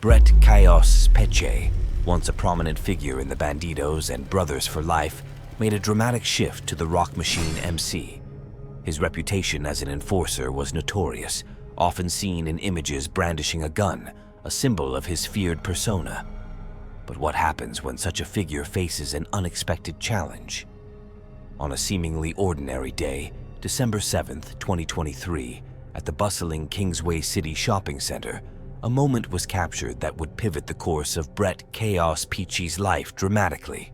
Brett Kaos Pechey, once a prominent figure in the Bandidos and Brothers for life, made a dramatic shift to the Rock Machine MC. His reputation as an enforcer was notorious, often seen in images brandishing a gun, a symbol of his feared persona. But what happens when such a figure faces an unexpected challenge? On a seemingly ordinary day, December 7th, 2023, at the bustling Kingsway City Shopping Center, a moment was captured that would pivot the course of Brett Kaos Pechey's life dramatically.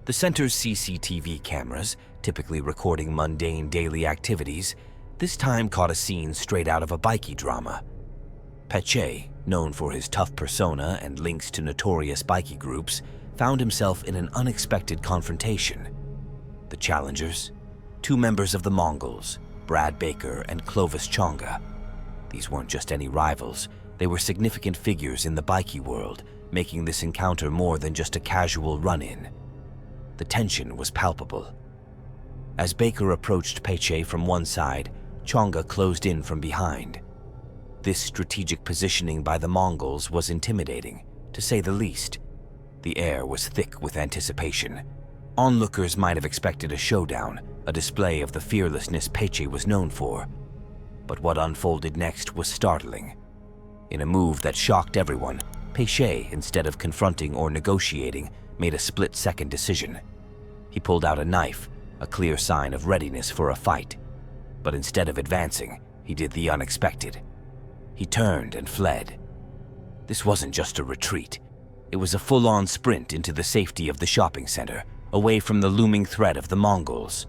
The center's CCTV cameras, typically recording mundane daily activities, this time caught a scene straight out of a bikie drama. Pechey, known for his tough persona and links to notorious bikie groups, found himself in an unexpected confrontation. The challengers? Two members of the Mongols, Brad Baker and Clovis Chonga. These weren't just any rivals, they were significant figures in the bikie world, making this encounter more than just a casual run-in. The tension was palpable. As Baker approached Pechey from one side, Chonga closed in from behind. This strategic positioning by the Mongols was intimidating, to say the least. The air was thick with anticipation. Onlookers might have expected a showdown, a display of the fearlessness Pechey was known for. But what unfolded next was startling. In a move that shocked everyone, Pechey, instead of confronting or negotiating, made a split-second decision. He pulled out a knife, a clear sign of readiness for a fight. But instead of advancing, he did the unexpected. He turned and fled. This wasn't just a retreat. It was a full-on sprint into the safety of the shopping center, away from the looming threat of the Mongols.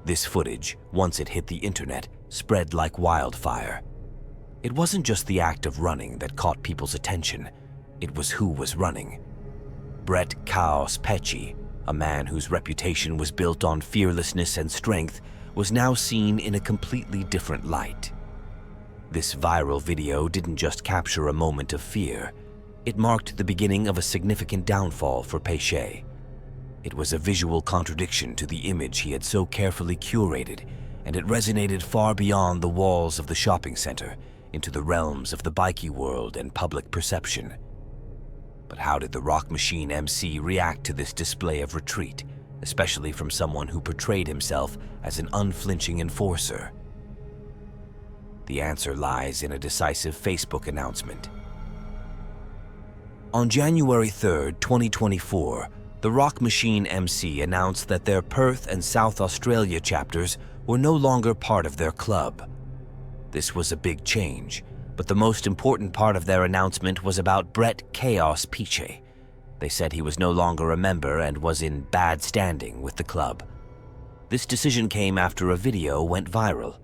This footage, once it hit the internet, spread like wildfire. It wasn't just the act of running that caught people's attention, it was who was running. Brett Kaos Pechey, a man whose reputation was built on fearlessness and strength, was now seen in a completely different light. This viral video didn't just capture a moment of fear, it marked the beginning of a significant downfall for Pechey. It was a visual contradiction to the image he had so carefully curated, and it resonated far beyond the walls of the shopping center, into the realms of the bikie world and public perception. But how did the Rock Machine MC react to this display of retreat, especially from someone who portrayed himself as an unflinching enforcer? The answer lies in a decisive Facebook announcement. On January 3rd, 2024, the Rock Machine MC announced that their Perth and South Australia chapters were no longer part of their club. This was a big change, but the most important part of their announcement was about Brett Kaos Pechey. They said he was no longer a member and was in bad standing with the club. This decision came after a video went viral.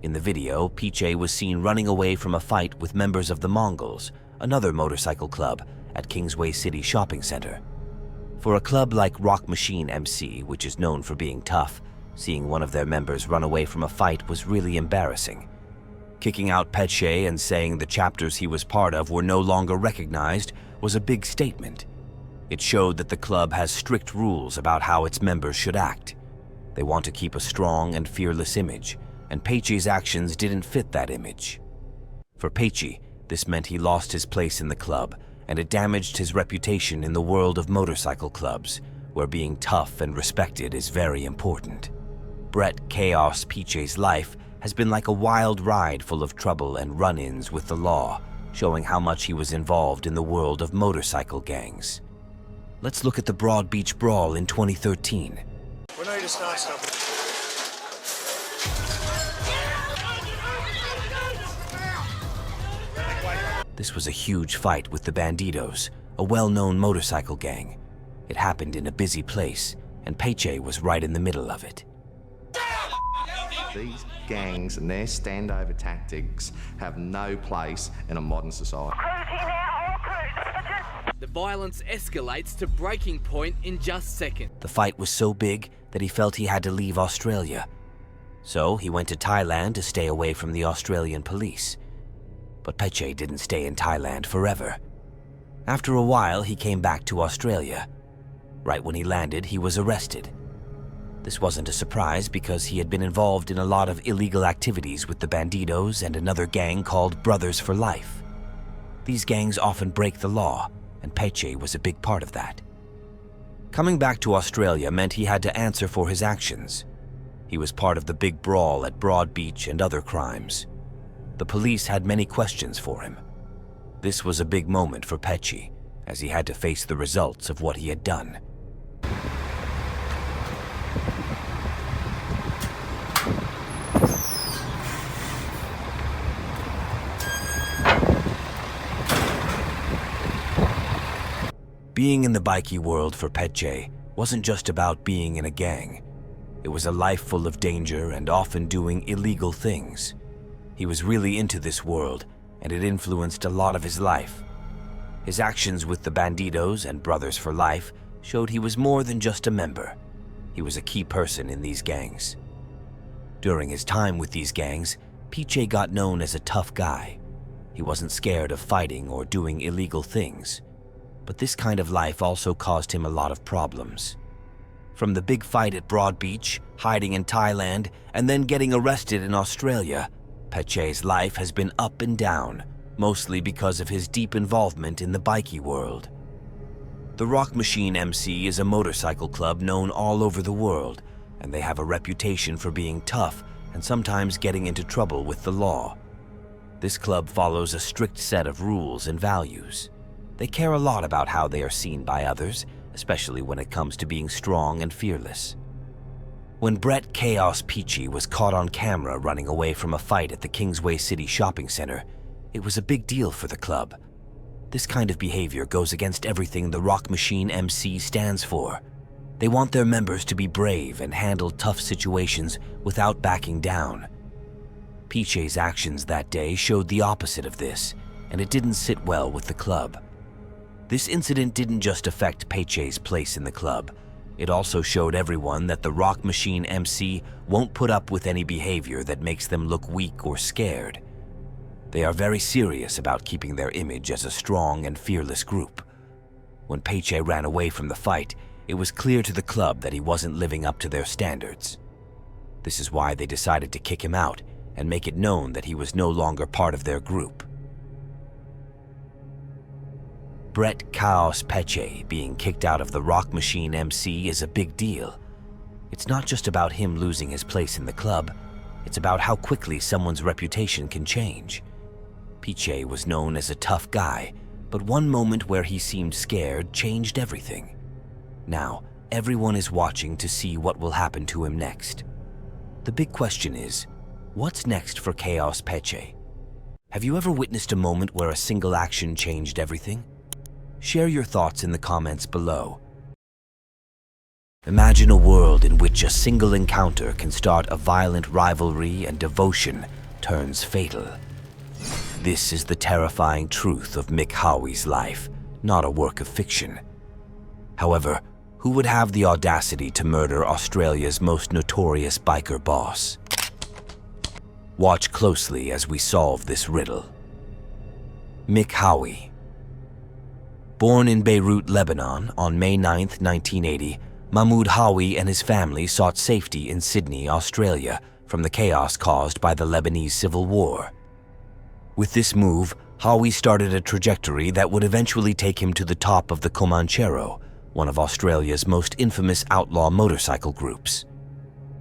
In the video, Pechey was seen running away from a fight with members of the Mongols, another motorcycle club, at Kingsway City Shopping Center. For a club like Rock Machine MC, which is known for being tough, seeing one of their members run away from a fight was really embarrassing. Kicking out Pechey and saying the chapters he was part of were no longer recognized was a big statement. It showed that the club has strict rules about how its members should act. They want to keep a strong and fearless image, and Pechey's actions didn't fit that image. For Pechey, this meant he lost his place in the club, and it damaged his reputation in the world of motorcycle clubs, where being tough and respected is very important. Brett Kaos Pechey's life has been like a wild ride full of trouble and run-ins with the law, showing how much he was involved in the world of motorcycle gangs. Let's look at the Broad Beach Brawl in 2013. We're ready to start something. This was a huge fight with the Bandidos, a well-known motorcycle gang. It happened in a busy place, and Pechey was right in the middle of it. These gangs and their standover tactics have no place in a modern society. The violence escalates to breaking point in just seconds. The fight was so big that he felt he had to leave Australia. So he went to Thailand to stay away from the Australian police. But Pechey didn't stay in Thailand forever. After a while, he came back to Australia. Right when he landed, he was arrested. This wasn't a surprise because he had been involved in a lot of illegal activities with the Bandidos and another gang called Brothers for Life. These gangs often break the law, and Pechey was a big part of that. Coming back to Australia meant he had to answer for his actions. He was part of the big brawl at Broad Beach and other crimes. The police had many questions for him. This was a big moment for Pechey, as he had to face the results of what he had done. Being in the bikie world for Pechey wasn't just about being in a gang. It was a life full of danger and often doing illegal things. He was really into this world, and it influenced a lot of his life. His actions with the Bandidos and Brothers for Life showed he was more than just a member. He was a key person in these gangs. During his time with these gangs, Pechey got known as a tough guy. He wasn't scared of fighting or doing illegal things. But this kind of life also caused him a lot of problems. From the big fight at Broad Beach, hiding in Thailand, and then getting arrested in Australia, Pechey's life has been up and down, mostly because of his deep involvement in the bikie world. The Rock Machine MC is a motorcycle club known all over the world, and they have a reputation for being tough and sometimes getting into trouble with the law. This club follows a strict set of rules and values. They care a lot about how they are seen by others, especially when it comes to being strong and fearless. When Brett Kaos Pechey was caught on camera running away from a fight at the Kingsway City shopping center, it was a big deal for the club. This kind of behavior goes against everything the Rock Machine MC stands for. They want their members to be brave and handle tough situations without backing down. Pechey's actions that day showed the opposite of this, and it didn't sit well with the club. This incident didn't just affect Pechey's place in the club. It also showed everyone that the Rock Machine MC won't put up with any behavior that makes them look weak or scared. They are very serious about keeping their image as a strong and fearless group. When Pechey ran away from the fight, it was clear to the club that he wasn't living up to their standards. This is why they decided to kick him out and make it known that he was no longer part of their group. Brett Kaos Pechey being kicked out of the Rock Machine MC is a big deal. It's not just about him losing his place in the club, it's about how quickly someone's reputation can change. Pechey was known as a tough guy, but one moment where he seemed scared changed everything. Now, everyone is watching to see what will happen to him next. The big question is, what's next for Kaos Pechey? Have you ever witnessed a moment where a single action changed everything? Share your thoughts in the comments below. Imagine a world in which a single encounter can start a violent rivalry and devotion turns fatal. This is the terrifying truth of Mick Howie's life, not a work of fiction. However, who would have the audacity to murder Australia's most notorious biker boss? Watch closely as we solve this riddle. Mick Howie. Born in Beirut, Lebanon, on May 9, 1980, Mahmoud Howie and his family sought safety in Sydney, Australia, from the chaos caused by the Lebanese Civil War. With this move, Howie started a trajectory that would eventually take him to the top of the Comanchero, one of Australia's most infamous outlaw motorcycle groups.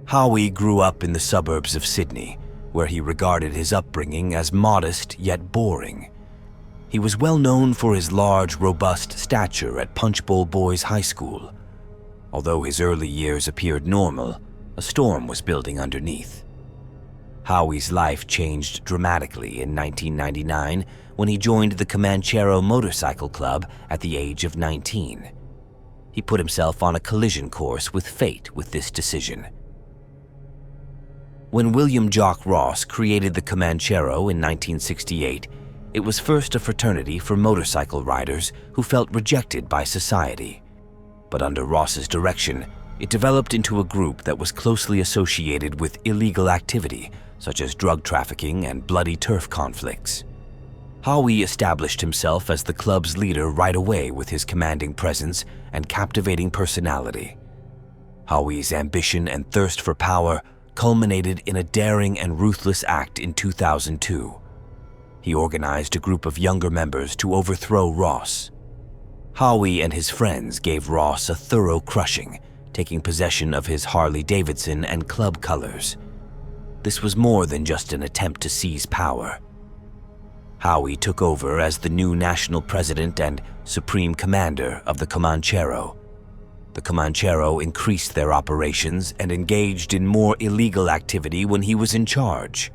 Howie grew up in the suburbs of Sydney, where he regarded his upbringing as modest yet boring. He was well known for his large, robust stature at Punchbowl Boys High School. Although his early years appeared normal, a storm was building underneath. Howie's life changed dramatically in 1999 when he joined the Comanchero Motorcycle Club at the age of 19. He put himself on a collision course with fate with this decision. When William Jock Ross created the Comanchero in 1968, it was first a fraternity for motorcycle riders who felt rejected by society. But under Ross's direction, it developed into a group that was closely associated with illegal activity, such as drug trafficking and bloody turf conflicts. Howie established himself as the club's leader right away with his commanding presence and captivating personality. Howie's ambition and thirst for power culminated in a daring and ruthless act in 2002. He organized a group of younger members to overthrow Ross. Howie and his friends gave Ross a thorough crushing, taking possession of his Harley-Davidson and club colors. This was more than just an attempt to seize power. Howie took over as the new national president and supreme commander of the Comanchero. The Comanchero increased their operations and engaged in more illegal activity when he was in charge.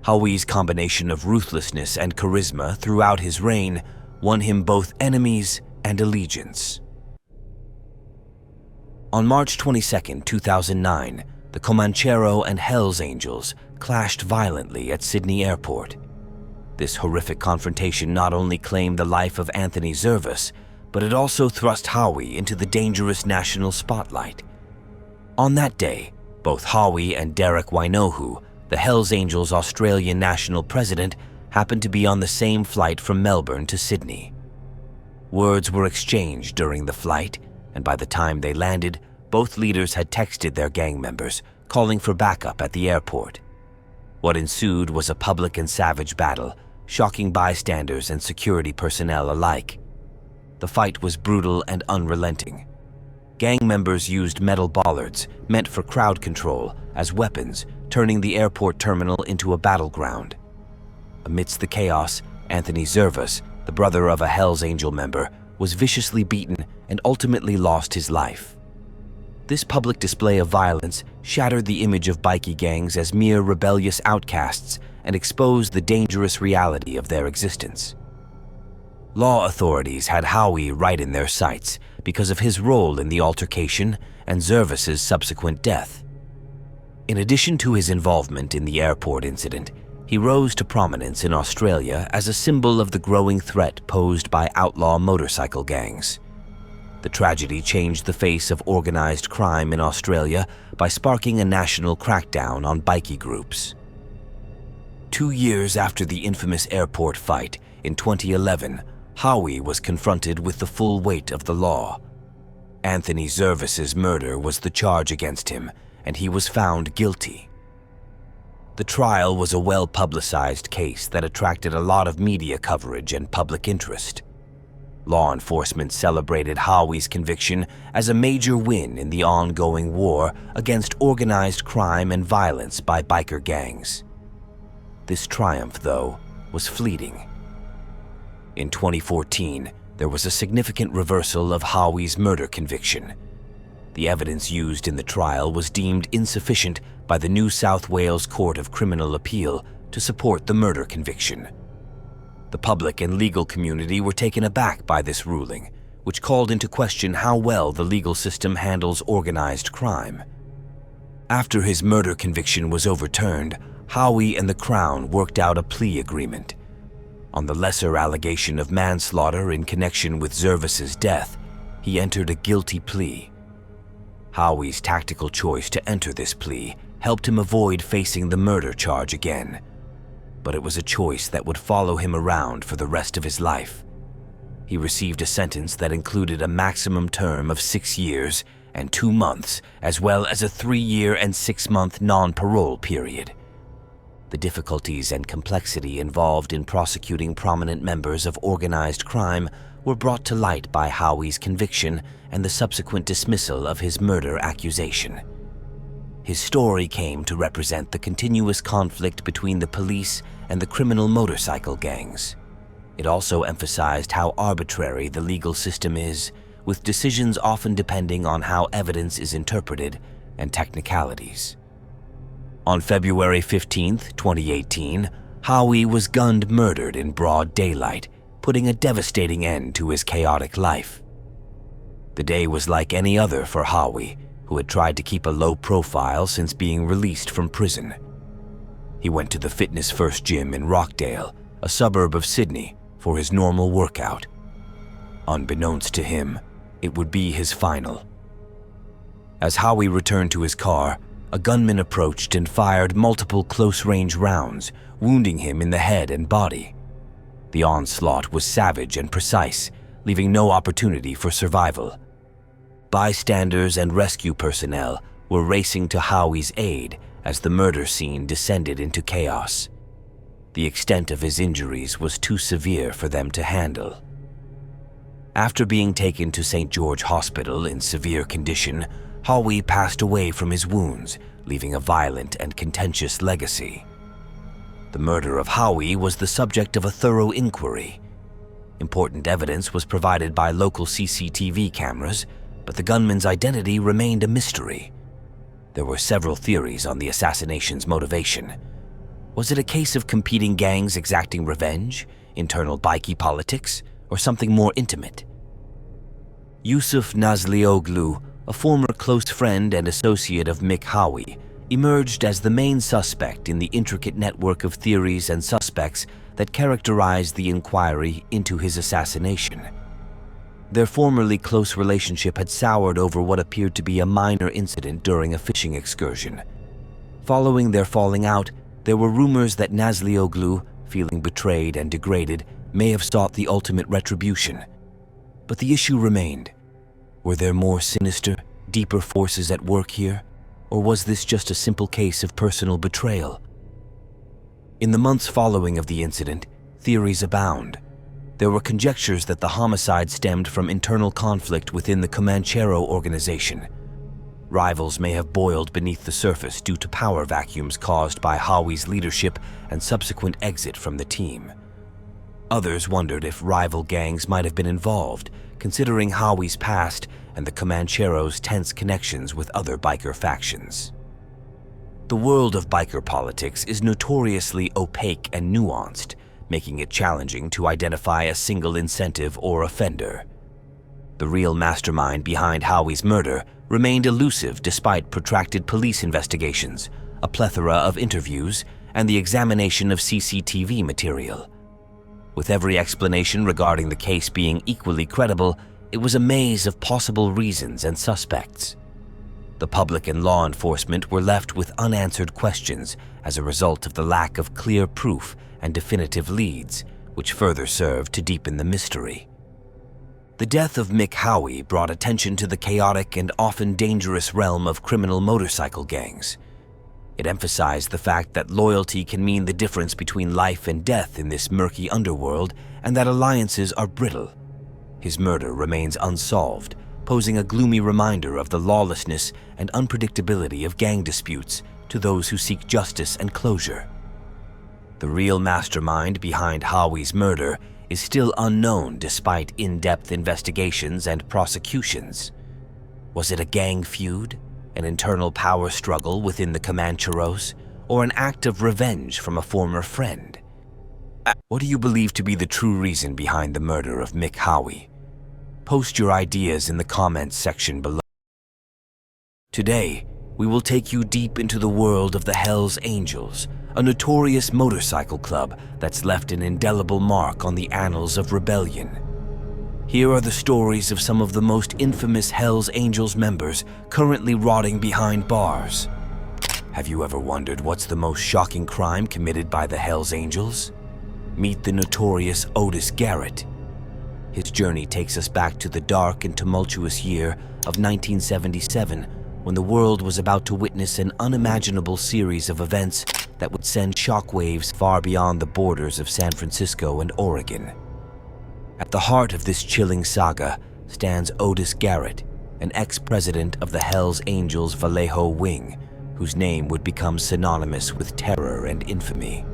Howie's combination of ruthlessness and charisma throughout his reign won him both enemies and allegiance. On March 22, 2009, the Comanchero and Hells Angels clashed violently at Sydney Airport. This horrific confrontation not only claimed the life of Anthony Zervas, but it also thrust Howie into the dangerous national spotlight. On that day, both Howie and Derek Wainohu, the Hells Angels' Australian national president, happened to be on the same flight from Melbourne to Sydney. Words were exchanged during the flight, and by the time they landed, both leaders had texted their gang members, calling for backup at the airport. What ensued was a public and savage battle, shocking bystanders and security personnel alike. The fight was brutal and unrelenting. Gang members used metal bollards, meant for crowd control, as weapons, turning the airport terminal into a battleground. Amidst the chaos, Anthony Zervas, the brother of a Hells Angel member, was viciously beaten and ultimately lost his life. This public display of violence shattered the image of bikie gangs as mere rebellious outcasts and exposed the dangerous reality of their existence. Law authorities had Howie right in their sights because of his role in the altercation and Zervas's subsequent death. In addition to his involvement in the airport incident, he rose to prominence in Australia as a symbol of the growing threat posed by outlaw motorcycle gangs. The tragedy changed the face of organized crime in Australia by sparking a national crackdown on bikie groups. 2 years after the infamous airport fight, in 2011, Howie was confronted with the full weight of the law. Anthony Zervas's murder was the charge against him, and he was found guilty. The trial was a well-publicized case that attracted a lot of media coverage and public interest. Law enforcement celebrated Howie's conviction as a major win in the ongoing war against organized crime and violence by biker gangs. This triumph, though, was fleeting. In 2014, there was a significant reversal of Howie's murder conviction. The evidence used in the trial was deemed insufficient by the New South Wales Court of Criminal Appeal to support the murder conviction. The public and legal community were taken aback by this ruling, which called into question how well the legal system handles organized crime. After his murder conviction was overturned, Howie and the Crown worked out a plea agreement. On the lesser allegation of manslaughter in connection with Zervas's death, he entered a guilty plea. Howie's tactical choice to enter this plea helped him avoid facing the murder charge again. But it was a choice that would follow him around for the rest of his life. He received a sentence that included a maximum term of 6 years and 2 months, as well as a 3-year and 6-month non-parole period. The difficulties and complexity involved in prosecuting prominent members of organized crime were brought to light by Howie's conviction and the subsequent dismissal of his murder accusation. His story came to represent the continuous conflict between the police and the criminal motorcycle gangs. It also emphasized how arbitrary the legal system is, with decisions often depending on how evidence is interpreted and technicalities. On February 15, 2018, Howie was gunned murdered in broad daylight, putting a devastating end to his chaotic life. The day was like any other for Howie, who had tried to keep a low profile since being released from prison. He went to the Fitness First gym in Rockdale, a suburb of Sydney, for his normal workout. Unbeknownst to him, it would be his final. As Howie returned to his car, a gunman approached and fired multiple close-range rounds, wounding him in the head and body. The onslaught was savage and precise, leaving no opportunity for survival. Bystanders and rescue personnel were racing to Howie's aid as the murder scene descended into chaos. The extent of his injuries was too severe for them to handle. After being taken to St. George Hospital in severe condition, Howie passed away from his wounds, leaving a violent and contentious legacy. The murder of Howie was the subject of a thorough inquiry. Important evidence was provided by local CCTV cameras, but the gunman's identity remained a mystery. There were several theories on the assassination's motivation. Was it a case of competing gangs exacting revenge, internal bikie politics, or something more intimate? Yusuf Nazlioglu, a former close friend and associate of Mick Howie, emerged as the main suspect in the intricate network of theories and suspects that characterized the inquiry into his assassination. Their formerly close relationship had soured over what appeared to be a minor incident during a fishing excursion. Following their falling out, there were rumors that Nazlioglu, feeling betrayed and degraded, may have sought the ultimate retribution. But the issue remained. Were there more sinister, deeper forces at work here? Or was this just a simple case of personal betrayal? In the months following of the incident, theories abound. There were conjectures that the homicide stemmed from internal conflict within the Comanchero organization. Rivals may have boiled beneath the surface due to power vacuums caused by Howie's leadership and subsequent exit from the team. Others wondered if rival gangs might have been involved, considering Howie's past and the Comancheros' tense connections with other biker factions. The world of biker politics is notoriously opaque and nuanced, making it challenging to identify a single incentive or offender. The real mastermind behind Howie's murder remained elusive despite protracted police investigations, a plethora of interviews, and the examination of CCTV material. With every explanation regarding the case being equally credible, it was a maze of possible reasons and suspects. The public and law enforcement were left with unanswered questions as a result of the lack of clear proof and definitive leads, which further served to deepen the mystery. The death of Mick Howie brought attention to the chaotic and often dangerous realm of criminal motorcycle gangs. It emphasized the fact that loyalty can mean the difference between life and death in this murky underworld, and that alliances are brittle. His murder remains unsolved, posing a gloomy reminder of the lawlessness and unpredictability of gang disputes to those who seek justice and closure. The real mastermind behind Howie's murder is still unknown despite in-depth investigations and prosecutions. Was it a gang feud, an internal power struggle within the Comancheros, or an act of revenge from a former friend? What do you believe to be the true reason behind the murder of Mick Howie? Post your ideas in the comments section below. Today, we will take you deep into the world of the Hells Angels, a notorious motorcycle club that's left an indelible mark on the annals of rebellion. Here are the stories of some of the most infamous Hells Angels members currently rotting behind bars. Have you ever wondered what's the most shocking crime committed by the Hells Angels? Meet the notorious Otis Garrett. His journey takes us back to the dark and tumultuous year of 1977, when the world was about to witness an unimaginable series of events that would send shockwaves far beyond the borders of San Francisco and Oregon. At the heart of this chilling saga stands Otis Garrett, an ex-president of the Hells Angels Vallejo wing, whose name would become synonymous with terror and infamy.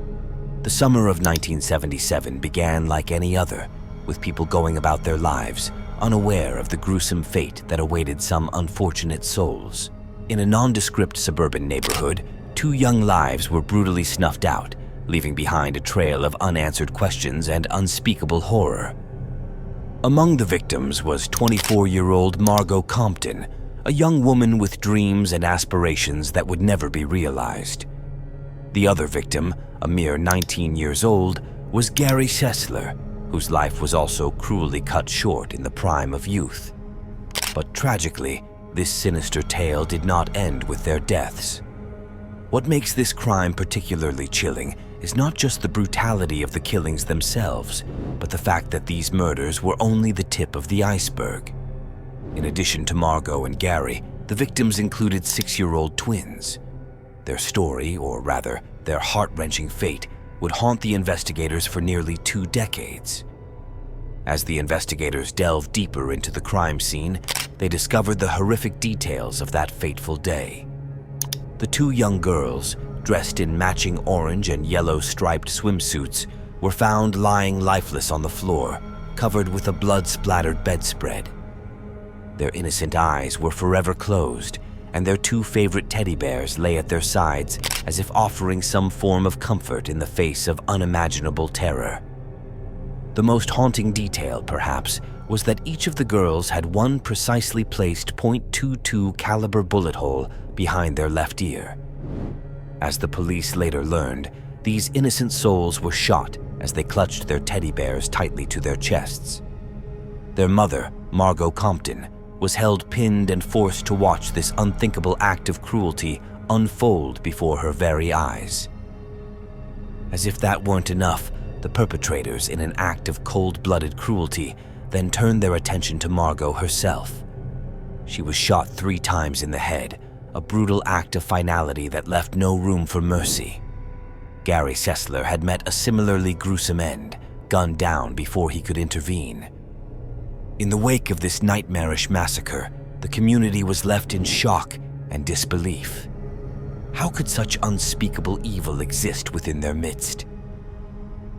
The summer of 1977 began like any other, with people going about their lives, unaware of the gruesome fate that awaited some unfortunate souls. In a nondescript suburban neighborhood, 2 young lives were brutally snuffed out, leaving behind a trail of unanswered questions and unspeakable horror. Among the victims was 24-year-old Margot Compton, a young woman with dreams and aspirations that would never be realized. The other victim, a mere 19 years old, was Gary Sessler, whose life was also cruelly cut short in the prime of youth. But tragically, this sinister tale did not end with their deaths. What makes this crime particularly chilling is not just the brutality of the killings themselves, but the fact that these murders were only the tip of the iceberg. In addition to Margot and Gary, the victims included 6-year-old twins. Their story, or rather, their heart-wrenching fate, would haunt the investigators for nearly 2 decades. As the investigators delved deeper into the crime scene, they discovered the horrific details of that fateful day. The 2 young girls, dressed in matching orange and yellow striped swimsuits, were found lying lifeless on the floor, covered with a blood-splattered bedspread. Their innocent eyes were forever closed, and their 2 favorite teddy bears lay at their sides as if offering some form of comfort in the face of unimaginable terror. The most haunting detail, perhaps, was that each of the girls had one precisely placed .22 caliber bullet hole behind their left ear. As the police later learned, these innocent souls were shot as they clutched their teddy bears tightly to their chests. Their mother, Margot Compton, was held pinned and forced to watch this unthinkable act of cruelty unfold before her very eyes. As if that weren't enough, the perpetrators, in an act of cold-blooded cruelty, then turned their attention to Margot herself. She was shot 3 times in the head, a brutal act of finality that left no room for mercy. Gary Sessler had met a similarly gruesome end, gunned down before he could intervene. In the wake of this nightmarish massacre, the community was left in shock and disbelief. How could such unspeakable evil exist within their midst?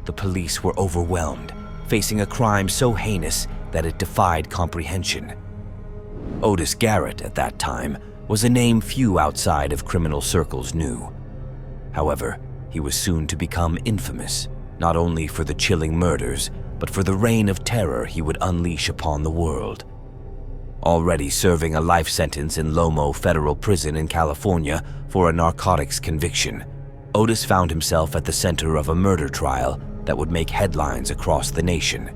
The police were overwhelmed, facing a crime so heinous that it defied comprehension. Otis Garrett, at that time, was a name few outside of criminal circles knew. However, he was soon to become infamous, not only for the chilling murders, but for the reign of terror he would unleash upon the world. Already serving a life sentence in Lomo Federal Prison in California for a narcotics conviction, Otis found himself at the center of a murder trial that would make headlines across the nation.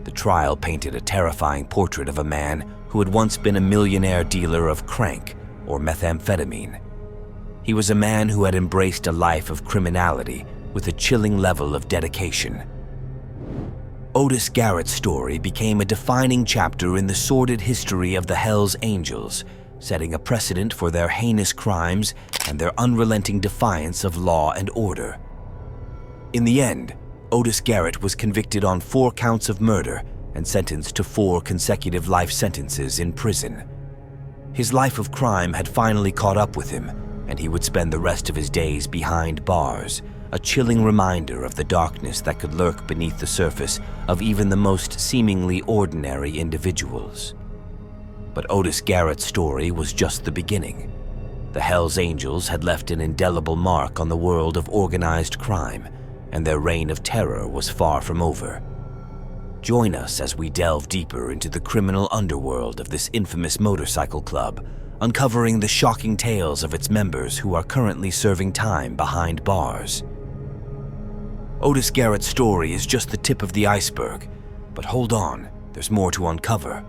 The trial painted a terrifying portrait of a man who had once been a millionaire dealer of crank or methamphetamine. He was a man who had embraced a life of criminality with a chilling level of dedication. Otis Garrett's story became a defining chapter in the sordid history of the Hells Angels, setting a precedent for their heinous crimes and their unrelenting defiance of law and order. In the end, Otis Garrett was convicted on 4 counts of murder and sentenced to 4 consecutive life sentences in prison. His life of crime had finally caught up with him, and he would spend the rest of his days behind bars, a chilling reminder of the darkness that could lurk beneath the surface of even the most seemingly ordinary individuals. But Otis Garrett's story was just the beginning. The Hells Angels had left an indelible mark on the world of organized crime, and their reign of terror was far from over. Join us as we delve deeper into the criminal underworld of this infamous motorcycle club, uncovering the shocking tales of its members who are currently serving time behind bars. Otis Garrett's story is just the tip of the iceberg, but hold on, there's more to uncover.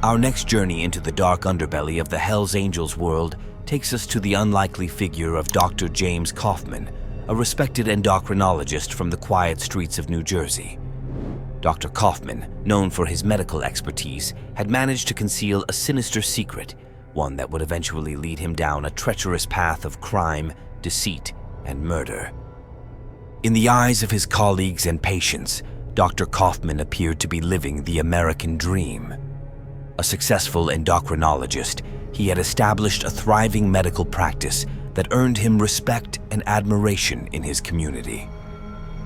Our next journey into the dark underbelly of the Hells Angels world takes us to the unlikely figure of Dr. James Kaufman, a respected endocrinologist from the quiet streets of New Jersey. Dr. Kaufman, known for his medical expertise, had managed to conceal a sinister secret, one that would eventually lead him down a treacherous path of crime, deceit, and murder. In the eyes of his colleagues and patients, Dr. Kaufman appeared to be living the American dream. A successful endocrinologist, he had established a thriving medical practice that earned him respect and admiration in his community.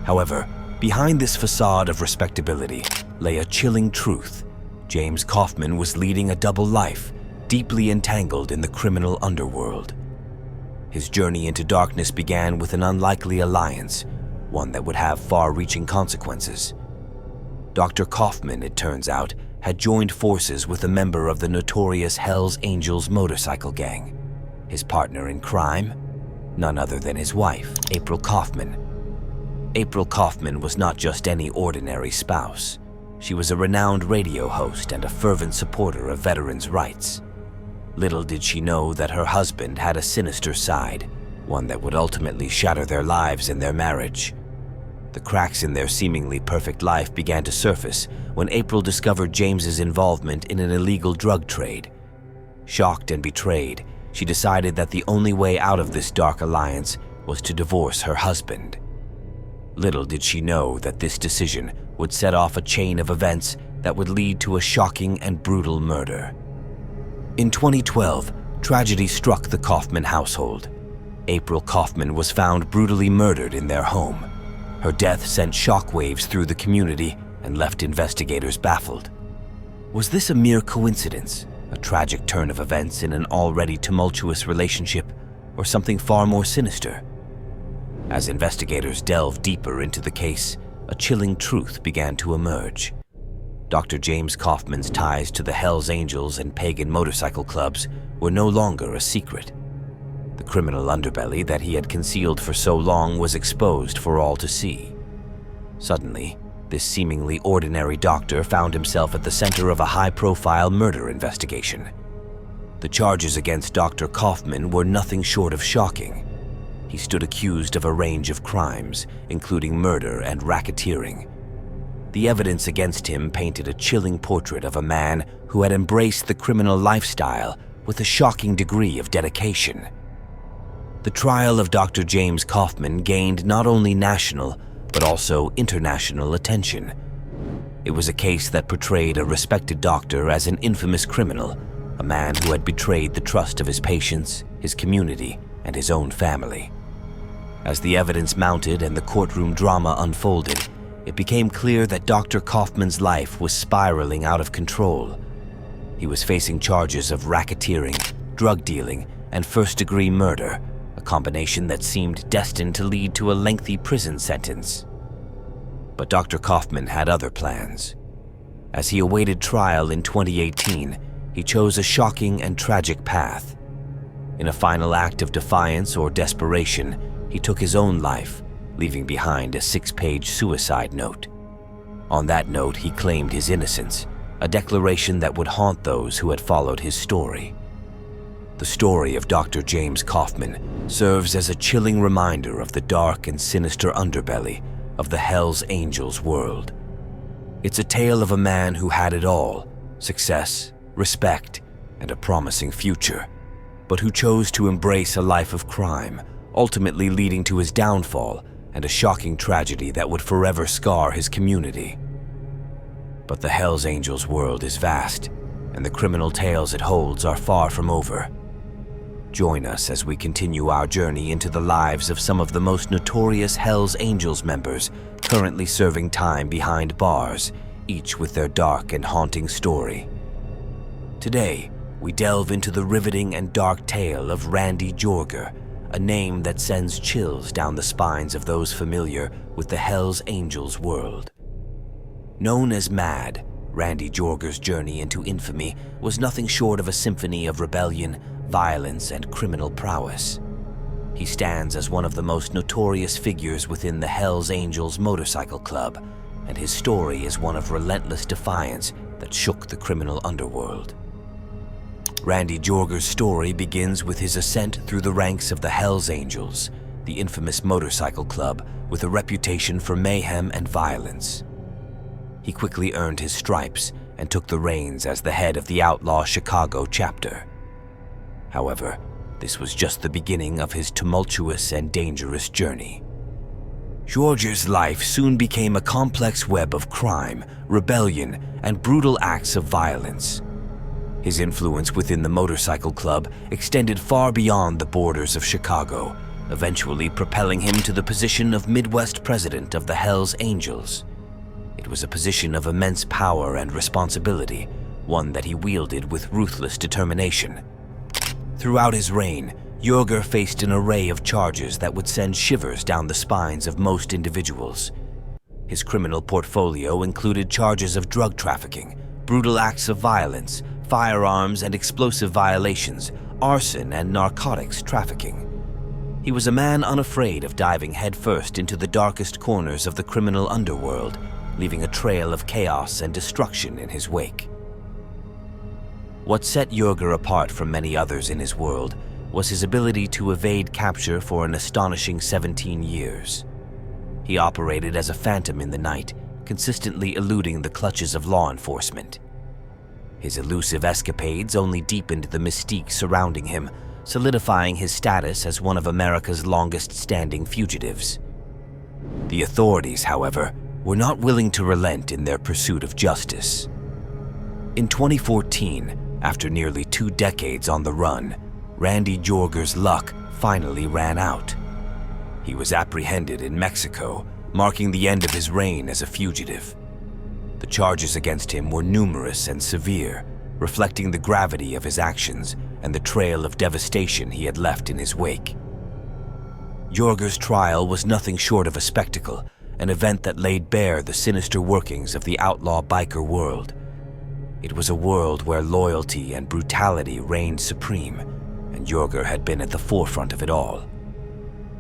However, behind this facade of respectability lay a chilling truth. James Kaufman was leading a double life, deeply entangled in the criminal underworld. His journey into darkness began with an unlikely alliance, one that would have far-reaching consequences. Dr. Kaufman, it turns out, had joined forces with a member of the notorious Hells Angels motorcycle gang. His partner in crime? None other than his wife, April Kaufman. April Kaufman was not just any ordinary spouse. She was a renowned radio host and a fervent supporter of veterans' rights. Little did she know that her husband had a sinister side, one that would ultimately shatter their lives and their marriage. The cracks in their seemingly perfect life began to surface when April discovered James's involvement in an illegal drug trade. Shocked and betrayed, she decided that the only way out of this dark alliance was to divorce her husband. Little did she know that this decision would set off a chain of events that would lead to a shocking and brutal murder. In 2012, tragedy struck the Kaufman household. April Kaufman was found brutally murdered in their home. Her death sent shockwaves through the community and left investigators baffled. Was this a mere coincidence, a tragic turn of events in an already tumultuous relationship, or something far more sinister? As investigators delved deeper into the case, a chilling truth began to emerge. Dr. James Kaufman's ties to the Hells Angels and pagan motorcycle clubs were no longer a secret. The criminal underbelly that he had concealed for so long was exposed for all to see. Suddenly, this seemingly ordinary doctor found himself at the center of a high-profile murder investigation. The charges against Dr. Kaufman were nothing short of shocking. He stood accused of a range of crimes, including murder and racketeering. The evidence against him painted a chilling portrait of a man who had embraced the criminal lifestyle with a shocking degree of dedication. The trial of Dr. James Kaufman gained not only national, but also international attention. It was a case that portrayed a respected doctor as an infamous criminal, a man who had betrayed the trust of his patients, his community, and his own family. As the evidence mounted and the courtroom drama unfolded, it became clear that Dr. Kaufman's life was spiraling out of control. He was facing charges of racketeering, drug dealing, and first-degree murder, a combination that seemed destined to lead to a lengthy prison sentence. But Dr. Kaufman had other plans. As he awaited trial in 2018, he chose a shocking and tragic path. In a final act of defiance or desperation, he took his own life, leaving behind a 6-page suicide note. On that note, he claimed his innocence, a declaration that would haunt those who had followed his story. The story of Dr. James Kaufman serves as a chilling reminder of the dark and sinister underbelly of the Hells Angels world. It's a tale of a man who had it all: success, respect, and a promising future, but who chose to embrace a life of crime, ultimately leading to his downfall and a shocking tragedy that would forever scar his community. But the Hells Angels world is vast, and the criminal tales it holds are far from over. Join us as we continue our journey into the lives of some of the most notorious Hells Angels members currently serving time behind bars, each with their dark and haunting story. Today, we delve into the riveting and dark tale of Randy Jorger, a name that sends chills down the spines of those familiar with the Hells Angels world. Known as Mad, Randy Jorger's journey into infamy was nothing short of a symphony of rebellion, violence, and criminal prowess. He stands as one of the most notorious figures within the Hells Angels motorcycle club, and his story is one of relentless defiance that shook the criminal underworld. Randy Jorger's story begins with his ascent through the ranks of the Hells Angels, the infamous motorcycle club with a reputation for mayhem and violence. He quickly earned his stripes and took the reins as the head of the outlaw Chicago chapter. However, this was just the beginning of his tumultuous and dangerous journey. Jorger's life soon became a complex web of crime, rebellion, and brutal acts of violence. His influence within the motorcycle club extended far beyond the borders of Chicago, eventually propelling him to the position of Midwest president of the Hells Angels. It was a position of immense power and responsibility, one that he wielded with ruthless determination. Throughout his reign, Jorger faced an array of charges that would send shivers down the spines of most individuals. His criminal portfolio included charges of drug trafficking, brutal acts of violence, firearms and explosive violations, arson and narcotics trafficking. He was a man unafraid of diving headfirst into the darkest corners of the criminal underworld, leaving a trail of chaos and destruction in his wake. What set Jorger apart from many others in his world was his ability to evade capture for an astonishing 17 years. He operated as a phantom in the night, consistently eluding the clutches of law enforcement. His elusive escapades only deepened the mystique surrounding him, solidifying his status as one of America's longest-standing fugitives. The authorities, however, were not willing to relent in their pursuit of justice. In 2014, after nearly 2 decades on the run, Randy Jorger's luck finally ran out. He was apprehended in Mexico, marking the end of his reign as a fugitive. The charges against him were numerous and severe, reflecting the gravity of his actions and the trail of devastation he had left in his wake. Jorger's trial was nothing short of a spectacle, an event that laid bare the sinister workings of the outlaw biker world. It was a world where loyalty and brutality reigned supreme, and Jorger had been at the forefront of it all.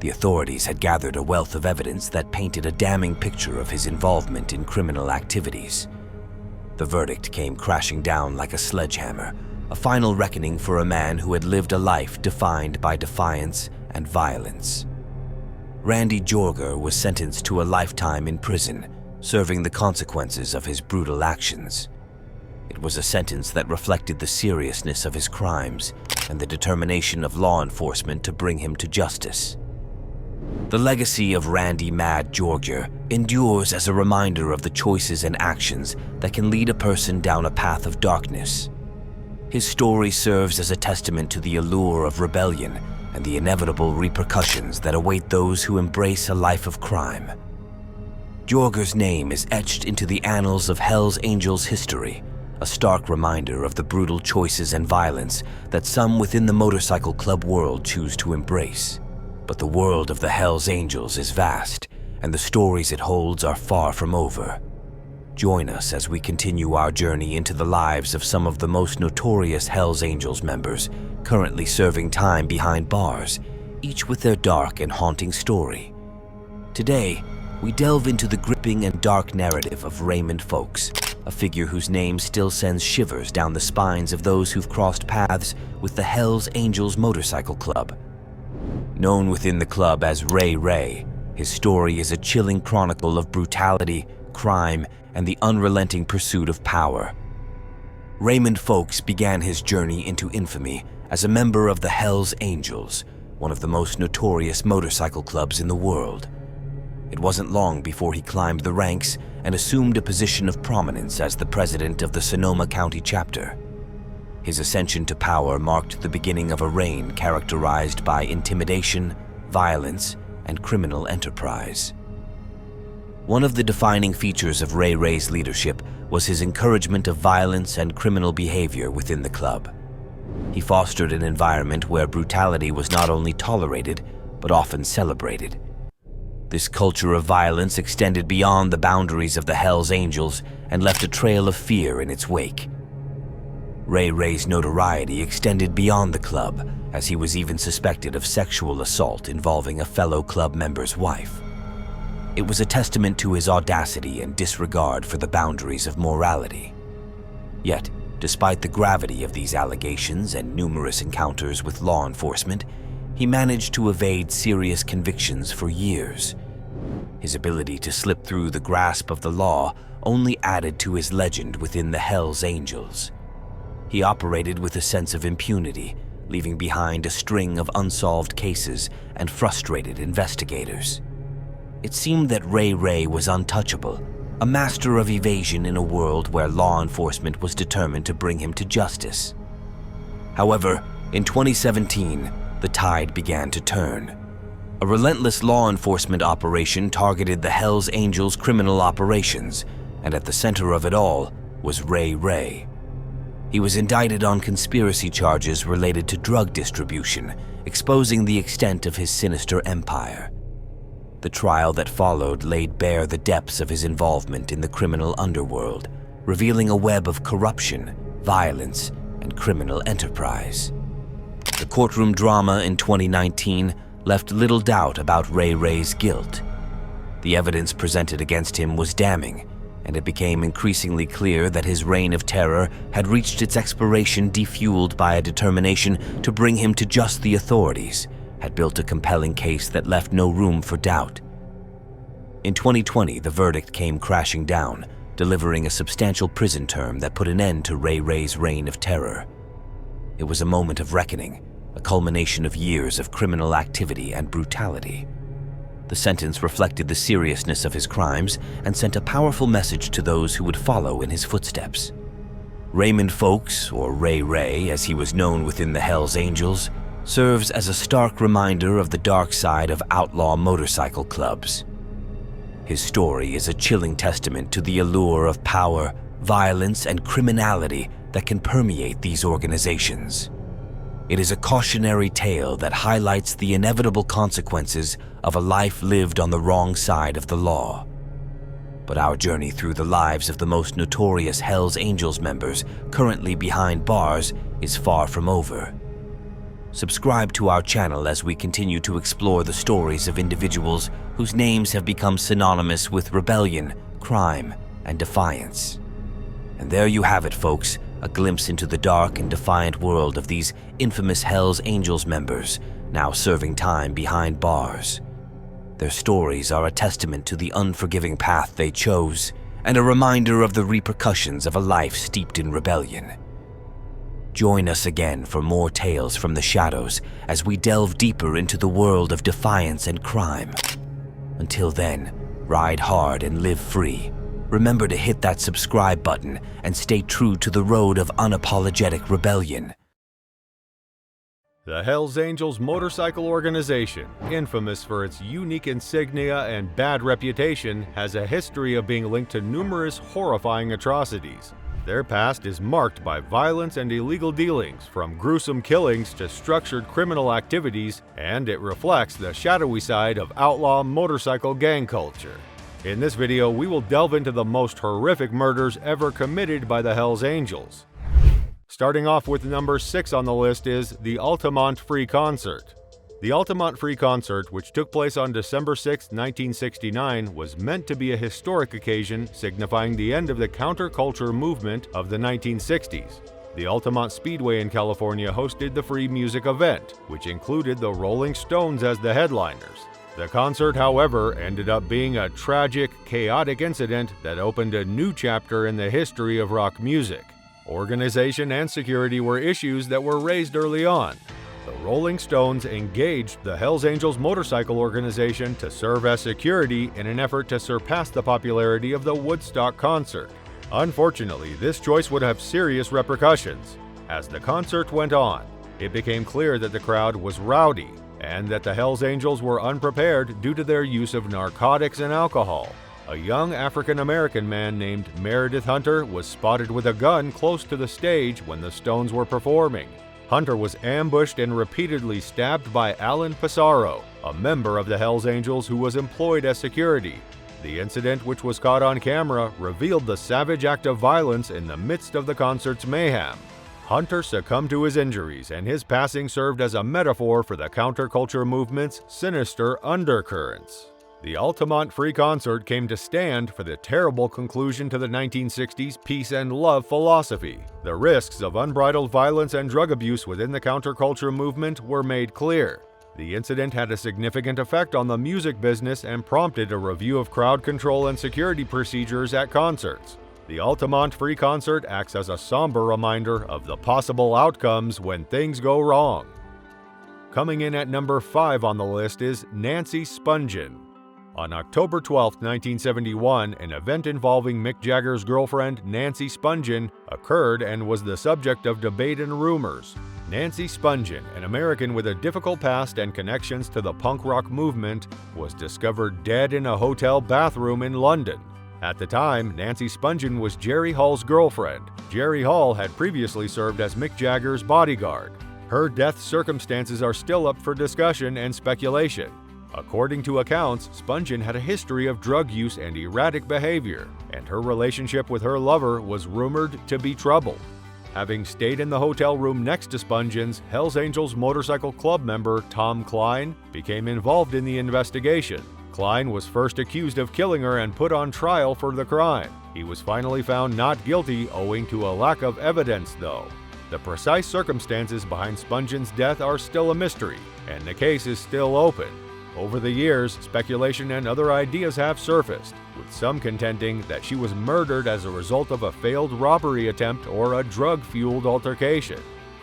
The authorities had gathered a wealth of evidence that painted a damning picture of his involvement in criminal activities. The verdict came crashing down like a sledgehammer, a final reckoning for a man who had lived a life defined by defiance and violence. Randy Jorger was sentenced to a lifetime in prison, serving the consequences of his brutal actions. It was a sentence that reflected the seriousness of his crimes and the determination of law enforcement to bring him to justice. The legacy of Randy "Mad" Jorger endures as a reminder of the choices and actions that can lead a person down a path of darkness. His story serves as a testament to the allure of rebellion and the inevitable repercussions that await those who embrace a life of crime. Jorger's name is etched into the annals of Hell's Angels history, a stark reminder of the brutal choices and violence that some within the motorcycle club world choose to embrace. But the world of the Hell's Angels is vast, and the stories it holds are far from over. Join us as we continue our journey into the lives of some of the most notorious Hell's Angels members, currently serving time behind bars, each with their dark and haunting story. Today, we delve into the gripping and dark narrative of Raymond Folks, a figure whose name still sends shivers down the spines of those who've crossed paths with the Hell's Angels Motorcycle Club. Known within the club as Ray Ray, his story is a chilling chronicle of brutality, crime, and the unrelenting pursuit of power. Raymond Folks began his journey into infamy as a member of the Hell's Angels, one of the most notorious motorcycle clubs in the world. It wasn't long before he climbed the ranks and assumed a position of prominence as the president of the Sonoma County chapter. His ascension to power marked the beginning of a reign characterized by intimidation, violence, and criminal enterprise. One of the defining features of Ray Ray's leadership was his encouragement of violence and criminal behavior within the club. He fostered an environment where brutality was not only tolerated, but often celebrated. This culture of violence extended beyond the boundaries of the Hell's Angels and left a trail of fear in its wake. Ray Ray's notoriety extended beyond the club, as he was even suspected of sexual assault involving a fellow club member's wife. It was a testament to his audacity and disregard for the boundaries of morality. Yet, despite the gravity of these allegations and numerous encounters with law enforcement, he managed to evade serious convictions for years. His ability to slip through the grasp of the law only added to his legend within the Hell's Angels. He operated with a sense of impunity, leaving behind a string of unsolved cases and frustrated investigators. It seemed that Ray Ray was untouchable, a master of evasion in a world where law enforcement was determined to bring him to justice. However, in 2017, the tide began to turn. A relentless law enforcement operation targeted the Hell's Angels' criminal operations, and at the center of it all was Ray Ray. He was indicted on conspiracy charges related to drug distribution, exposing the extent of his sinister empire. The trial that followed laid bare the depths of his involvement in the criminal underworld, revealing a web of corruption, violence, and criminal enterprise. The courtroom drama in 2019 left little doubt about Ray Ray's guilt. The evidence presented against him was damning, and it became increasingly clear that his reign of terror had reached its expiration, defueled by a determination to bring him to just the authorities, had built a compelling case that left no room for doubt. In 2020, the verdict came crashing down, delivering a substantial prison term that put an end to Ray Ray's reign of terror. It was a moment of reckoning, a culmination of years of criminal activity and brutality. The sentence reflected the seriousness of his crimes and sent a powerful message to those who would follow in his footsteps. Raymond Folks, or Ray Ray as he was known within the Hells Angels, serves as a stark reminder of the dark side of outlaw motorcycle clubs. His story is a chilling testament to the allure of power, violence, and criminality that can permeate these organizations. It is a cautionary tale that highlights the inevitable consequences of a life lived on the wrong side of the law. But our journey through the lives of the most notorious Hells Angels members currently behind bars is far from over. Subscribe to our channel as we continue to explore the stories of individuals whose names have become synonymous with rebellion, crime, and defiance. And there you have it, folks, a glimpse into the dark and defiant world of these infamous Hells Angels members, now serving time behind bars. Their stories are a testament to the unforgiving path they chose, and a reminder of the repercussions of a life steeped in rebellion. Join us again for more tales from the shadows as we delve deeper into the world of defiance and crime. Until then, ride hard and live free. Remember to hit that subscribe button and stay true to the road of unapologetic rebellion. The Hells Angels motorcycle organization, infamous for its unique insignia and bad reputation, has a history of being linked to numerous horrifying atrocities. Their past is marked by violence and illegal dealings, from gruesome killings to structured criminal activities, and it reflects the shadowy side of outlaw motorcycle gang culture. In this video, we will delve into the most horrific murders ever committed by the Hells Angels. Starting off with number 6 on the list is the Altamont Free Concert. The Altamont Free Concert, which took place on December 6, 1969, was meant to be a historic occasion signifying the end of the counterculture movement of the 1960s. The Altamont Speedway in California hosted the free music event, which included the Rolling Stones as the headliners. The concert, however, ended up being a tragic, chaotic incident that opened a new chapter in the history of rock music. Organization and security were issues that were raised early on. The Rolling Stones engaged the Hells Angels motorcycle organization to serve as security in an effort to surpass the popularity of the Woodstock concert. Unfortunately, this choice would have serious repercussions. As the concert went on, it became clear that the crowd was rowdy and that the Hells Angels were unprepared due to their use of narcotics and alcohol. A young African-American man named Meredith Hunter was spotted with a gun close to the stage when the Stones were performing. Hunter was ambushed and repeatedly stabbed by Alan Pissarro, a member of the Hells Angels who was employed as security. The incident, which was caught on camera, revealed the savage act of violence in the midst of the concert's mayhem. Hunter succumbed to his injuries, and his passing served as a metaphor for the counterculture movement's sinister undercurrents. The Altamont Free Concert came to stand for the terrible conclusion to the 1960s peace and love philosophy. The risks of unbridled violence and drug abuse within the counterculture movement were made clear. The incident had a significant effect on the music business and prompted a review of crowd control and security procedures at concerts. The Altamont Free Concert acts as a somber reminder of the possible outcomes when things go wrong. Coming in at number 5 on the list is Nancy Spungen. On October 12, 1971, an event involving Mick Jagger's girlfriend, Nancy Spungen, occurred and was the subject of debate and rumors. Nancy Spungen, an American with a difficult past and connections to the punk rock movement, was discovered dead in a hotel bathroom in London. At the time, Nancy Spungen was Jerry Hall's girlfriend. Jerry Hall had previously served as Mick Jagger's bodyguard. Her death circumstances are still up for discussion and speculation. According to accounts, Spungen had a history of drug use and erratic behavior, and her relationship with her lover was rumored to be troubled. Having stayed in the hotel room next to Spungen's, Hells Angels motorcycle club member Tom Klein became involved in the investigation. Klein was first accused of killing her and put on trial for the crime. He was finally found not guilty owing to a lack of evidence, though. The precise circumstances behind Spungen's death are still a mystery, and the case is still open. Over the years, speculation and other ideas have surfaced, with some contending that she was murdered as a result of a failed robbery attempt or a drug-fueled altercation.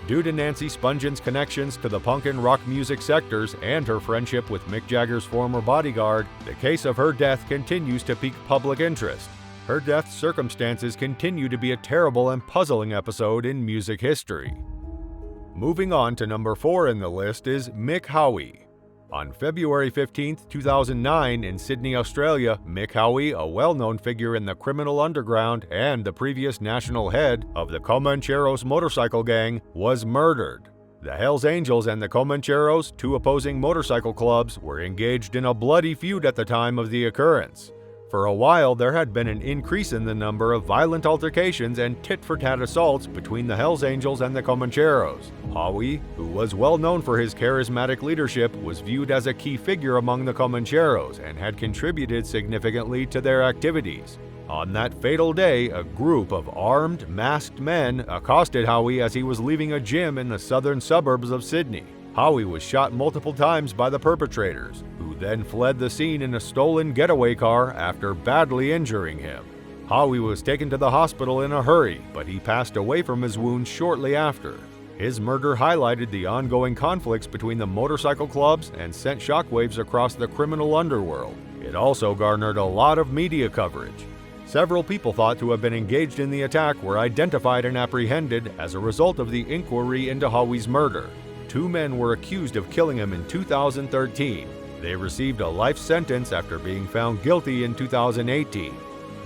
Due to Nancy Spungeon's connections to the punk and rock music sectors and her friendship with Mick Jagger's former bodyguard, the case of her death continues to pique public interest. Her death's circumstances continue to be a terrible and puzzling episode in music history. Moving on to number 4 in the list is Mick Howie. On February 15, 2009, in Sydney, Australia, Mick Howie, a well-known figure in the criminal underground and the previous national head of the Comancheros motorcycle gang, was murdered. The Hells Angels and the Comancheros, two opposing motorcycle clubs, were engaged in a bloody feud at the time of the occurrence. For a while, there had been an increase in the number of violent altercations and tit-for-tat assaults between the Hells Angels and the Comancheros. Howie, who was well known for his charismatic leadership, was viewed as a key figure among the Comancheros and had contributed significantly to their activities. On that fatal day, a group of armed, masked men accosted Howie as he was leaving a gym in the southern suburbs of Sydney. Howie was shot multiple times by the perpetrators, who then fled the scene in a stolen getaway car after badly injuring him. Howie was taken to the hospital in a hurry, but he passed away from his wounds shortly after. His murder highlighted the ongoing conflicts between the motorcycle clubs and sent shockwaves across the criminal underworld. It also garnered a lot of media coverage. Several people thought to have been engaged in the attack were identified and apprehended as a result of the inquiry into Howie's murder. 2 men were accused of killing him in 2013. They received a life sentence after being found guilty in 2018.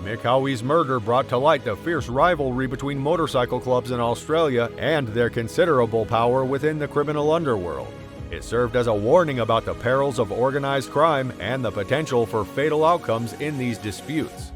Mick Howie's murder brought to light the fierce rivalry between motorcycle clubs in Australia and their considerable power within the criminal underworld. It served as a warning about the perils of organized crime and the potential for fatal outcomes in these disputes.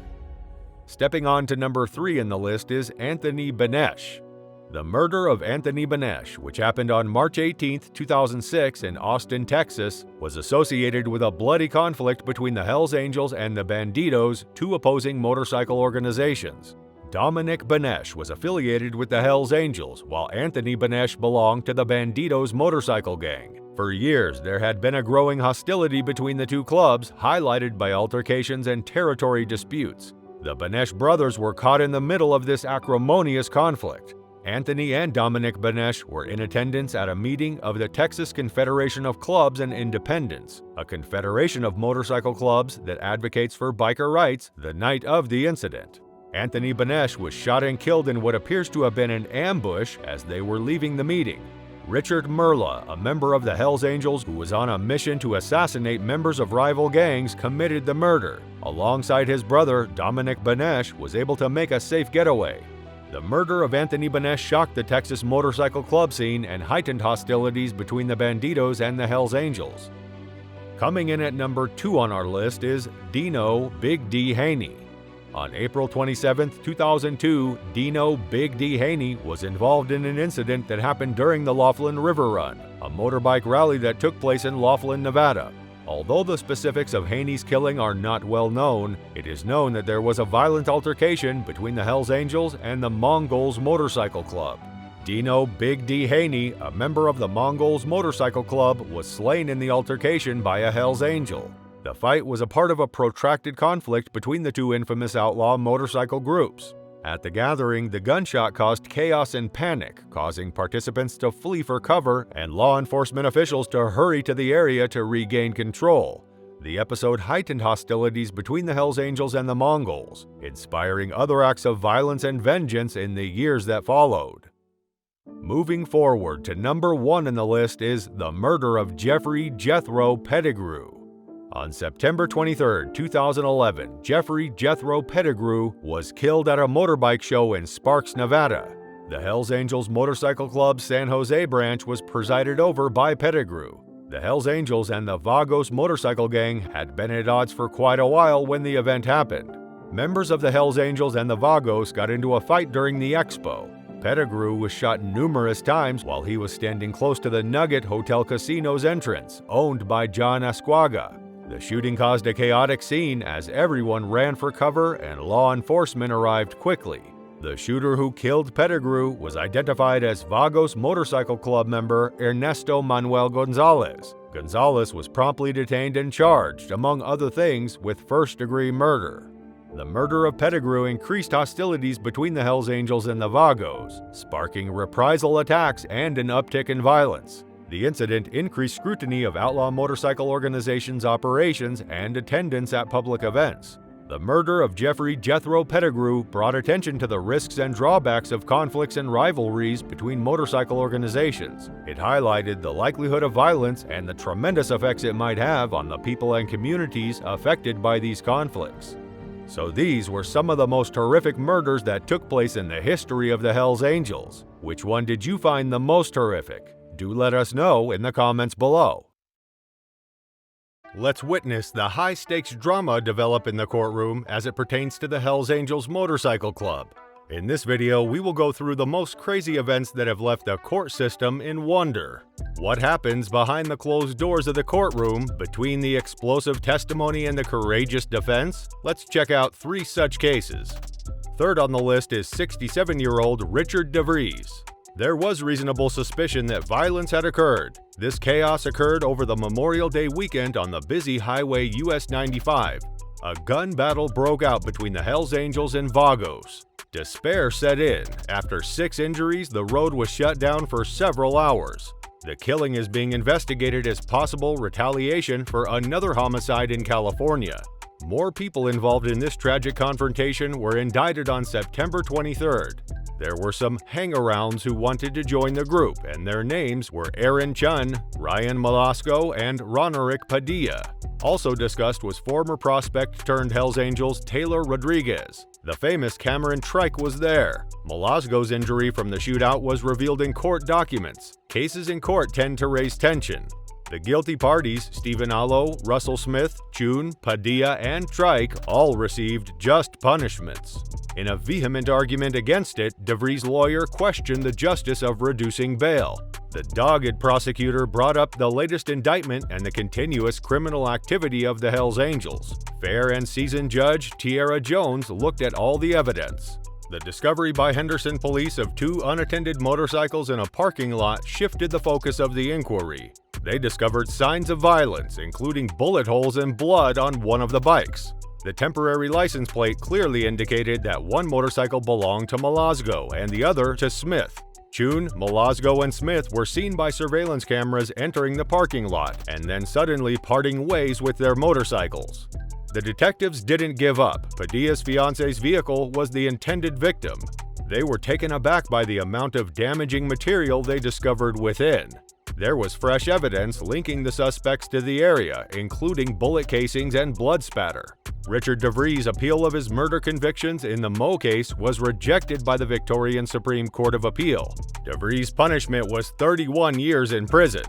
Stepping on to number 3 in the list is Anthony Benesch. The murder of Anthony Benesch, which happened on March 18, 2006 in Austin, Texas, was associated with a bloody conflict between the Hells Angels and the Bandidos, two opposing motorcycle organizations. Dominic Benesch was affiliated with the Hells Angels, while Anthony Benesch belonged to the Bandidos motorcycle gang. For years, there had been a growing hostility between the two clubs, highlighted by altercations and territory disputes. The Benesch brothers were caught in the middle of this acrimonious conflict. Anthony and Dominic Benesch were in attendance at a meeting of the Texas Confederation of Clubs and Independents, a confederation of motorcycle clubs that advocates for biker rights, the night of the incident. Anthony Benesch was shot and killed in what appears to have been an ambush as they were leaving the meeting. Richard Merla, a member of the Hells Angels who was on a mission to assassinate members of rival gangs, committed the murder. Alongside his brother, Dominic Benesch was able to make a safe getaway. The murder of Anthony Benesch shocked the Texas motorcycle club scene and heightened hostilities between the Bandidos and the Hells Angels. Coming in at number 2 on our list is Dino Big D Haney. On April 27, 2002, Dino Big D Haney was involved in an incident that happened during the Laughlin River Run, a motorbike rally that took place in Laughlin, Nevada. Although the specifics of Haney's killing are not well known, it is known that there was a violent altercation between the Hells Angels and the Mongols Motorcycle Club. Dino Big D Haney, a member of the Mongols Motorcycle Club, was slain in the altercation by a Hells Angel. The fight was a part of a protracted conflict between the two infamous outlaw motorcycle groups. At the gathering, the gunshot caused chaos and panic, causing participants to flee for cover and law enforcement officials to hurry to the area to regain control. The episode heightened hostilities between the Hells Angels and the Mongols, inspiring other acts of violence and vengeance in the years that followed. Moving forward to number 1 in the list is the murder of Jeffrey Jethro Pettigrew. On September 23, 2011, Jeffrey Jethro Pettigrew was killed at a motorbike show in Sparks, Nevada. The Hells Angels Motorcycle Club's San Jose branch was presided over by Pettigrew. The Hells Angels and the Vagos motorcycle gang had been at odds for quite a while when the event happened. Members of the Hells Angels and the Vagos got into a fight during the expo. Pettigrew was shot numerous times while he was standing close to the Nugget Hotel Casino's entrance, owned by John Asquaga. The shooting caused a chaotic scene as everyone ran for cover and law enforcement arrived quickly. The shooter who killed Pettigrew was identified as Vagos Motorcycle Club member Ernesto Manuel Gonzalez. Gonzalez was promptly detained and charged, among other things, with first-degree murder. The murder of Pettigrew increased hostilities between the Hells Angels and the Vagos, sparking reprisal attacks and an uptick in violence. The incident increased scrutiny of outlaw motorcycle organizations' operations and attendance at public events. The murder of Jeffrey Jethro Pettigrew brought attention to the risks and drawbacks of conflicts and rivalries between motorcycle organizations. It highlighted the likelihood of violence and the tremendous effects it might have on the people and communities affected by these conflicts. So these were some of the most horrific murders that took place in the history of the Hells Angels. Which one did you find the most horrific? Do let us know in the comments below. Let's witness the high-stakes drama develop in the courtroom as it pertains to the Hells Angels Motorcycle Club. In this video, we will go through the most crazy events that have left the court system in wonder. What happens behind the closed doors of the courtroom between the explosive testimony and the courageous defense? Let's check out 3 such cases. Third on the list is 67-year-old Richard DeVries. There was reasonable suspicion that violence had occurred. This chaos occurred over the Memorial Day weekend on the busy highway US 95. A gun battle broke out between the Hells Angels and Vagos. Despair set in. After 6 injuries, the road was shut down for several hours. The killing is being investigated as possible retaliation for another homicide in California. More people involved in this tragic confrontation were indicted on September 23rd. There were some hang-arounds who wanted to join the group, and their names were Aaron Chun, Ryan Malasco, and Ronerick Padilla. Also discussed was former prospect turned Hells Angels Taylor Rodriguez. The famous Cameron Trike was there. Malasco's injury from the shootout was revealed in court documents. Cases in court tend to raise tension. The guilty parties, Stephen Allo, Russell Smith, Chun, Padilla, and Trike, all received just punishments. In a vehement argument against it, DeVries' lawyer questioned the justice of reducing bail. The dogged prosecutor brought up the latest indictment and the continuous criminal activity of the Hells Angels. Fair and seasoned judge Tiara Jones looked at all the evidence. The discovery by Henderson police of 2 unattended motorcycles in a parking lot shifted the focus of the inquiry. They discovered signs of violence, including bullet holes and blood on one of the bikes. The temporary license plate clearly indicated that one motorcycle belonged to Malasco and the other to Smith. Chun, Malasco, and Smith were seen by surveillance cameras entering the parking lot and then suddenly parting ways with their motorcycles. The detectives didn't give up. Padilla's fiance's vehicle was the intended victim. They were taken aback by the amount of damaging material they discovered within. There was fresh evidence linking the suspects to the area, including bullet casings and blood spatter. Richard DeVries' appeal of his murder convictions in the Moe case was rejected by the Victorian Supreme Court of Appeal. DeVries' punishment was 31 years in prison.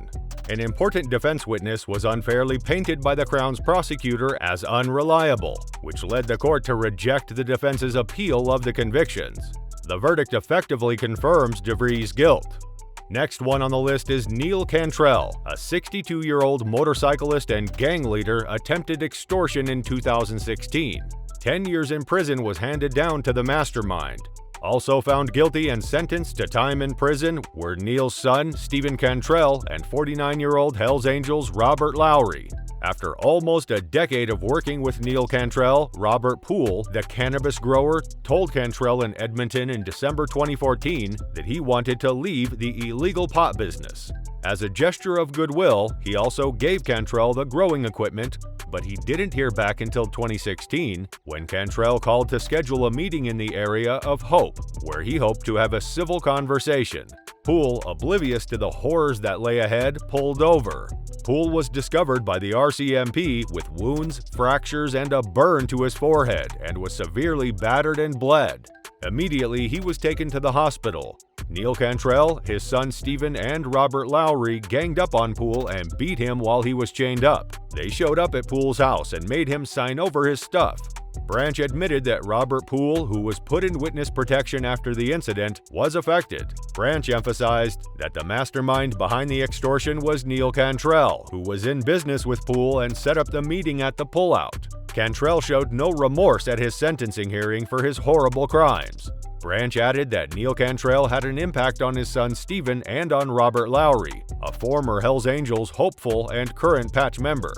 An important defense witness was unfairly painted by the Crown's prosecutor as unreliable, which led the court to reject the defense's appeal of the convictions. The verdict effectively confirms DeVries' guilt. Next one on the list is Neil Cantrell, a 62-year-old motorcyclist and gang leader attempted extortion in 2016. 10 years in prison was handed down to the mastermind. Also found guilty and sentenced to time in prison were Neil's son, Stephen Cantrell, and 49-year-old Hells Angels Robert Lowry. After almost a decade of working with Neil Cantrell, Robert Poole, the cannabis grower, told Cantrell in Edmonton in December 2014 that he wanted to leave the illegal pot business. As a gesture of goodwill, he also gave Cantrell the growing equipment, but he didn't hear back until 2016 when Cantrell called to schedule a meeting in the area of Hope, where he hoped to have a civil conversation. Poole, oblivious to the horrors that lay ahead, pulled over. Poole was discovered by the RCMP with wounds, fractures, and a burn to his forehead and was severely battered and bled. Immediately, he was taken to the hospital. Neil Cantrell, his son Stephen, and Robert Lowry ganged up on Poole and beat him while he was chained up. They showed up at Poole's house and made him sign over his stuff. Branch admitted that Robert Poole, who was put in witness protection after the incident, was affected. Branch emphasized that the mastermind behind the extortion was Neil Cantrell, who was in business with Poole and set up the meeting at the pullout. Cantrell showed no remorse at his sentencing hearing for his horrible crimes. Branch added that Neil Cantrell had an impact on his son Stephen and on Robert Lowry, a former Hells Angels hopeful and current patch member.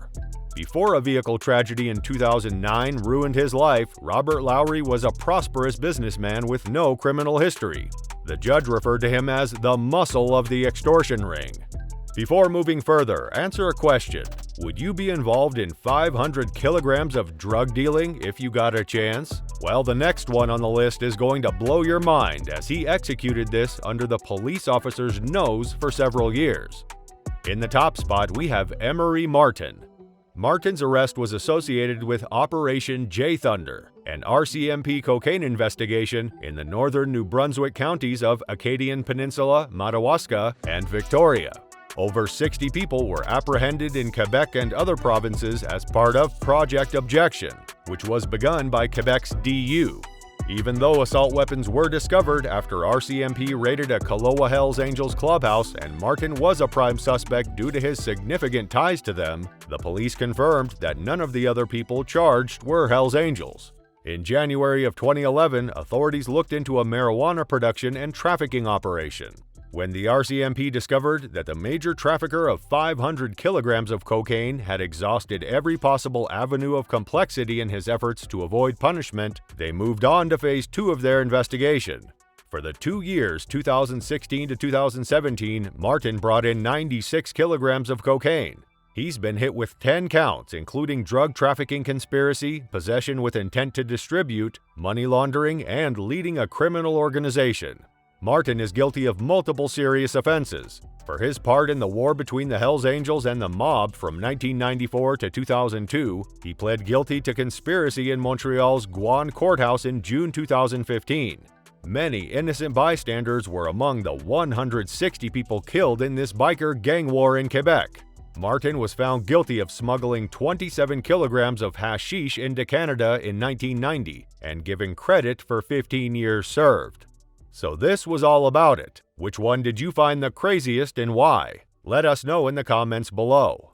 Before a vehicle tragedy in 2009 ruined his life, Robert Lowry was a prosperous businessman with no criminal history. The judge referred to him as the muscle of the extortion ring. Before moving further, answer a question. Would you be involved in 500 kilograms of drug dealing if you got a chance? Well, the next one on the list is going to blow your mind, as he executed this under the police officer's nose for several years. In the top spot, we have Emery Martin. Martin's arrest was associated with Operation J Thunder, an RCMP cocaine investigation in the northern New Brunswick counties of Acadian Peninsula, Madawaska, and Victoria. Over 60 people were apprehended in Quebec and other provinces as part of Project Objection, which was begun by Quebec's DU. Even though assault weapons were discovered after RCMP raided a Kalowa Hells Angels clubhouse and Martin was a prime suspect due to his significant ties to them, the police confirmed that none of the other people charged were Hells Angels. In January of 2011, authorities looked into a marijuana production and trafficking operation. When the RCMP discovered that the major trafficker of 500 kilograms of cocaine had exhausted every possible avenue of complexity in his efforts to avoid punishment, they moved on to phase 2 of their investigation. For the 2 years 2016 to 2017, Martin brought in 96 kilograms of cocaine. He's been hit with 10 counts, including drug trafficking conspiracy, possession with intent to distribute, money laundering, and leading a criminal organization. Martin is guilty of multiple serious offenses. For his part in the war between the Hells Angels and the mob from 1994 to 2002, he pled guilty to conspiracy in Montreal's Gouin courthouse in June 2015. Many innocent bystanders were among the 160 people killed in this biker gang war in Quebec. Martin was found guilty of smuggling 27 kilograms of hashish into Canada in 1990 and given credit for 15 years served. So this was all about it. Which one did you find the craziest and why? Let us know in the comments below.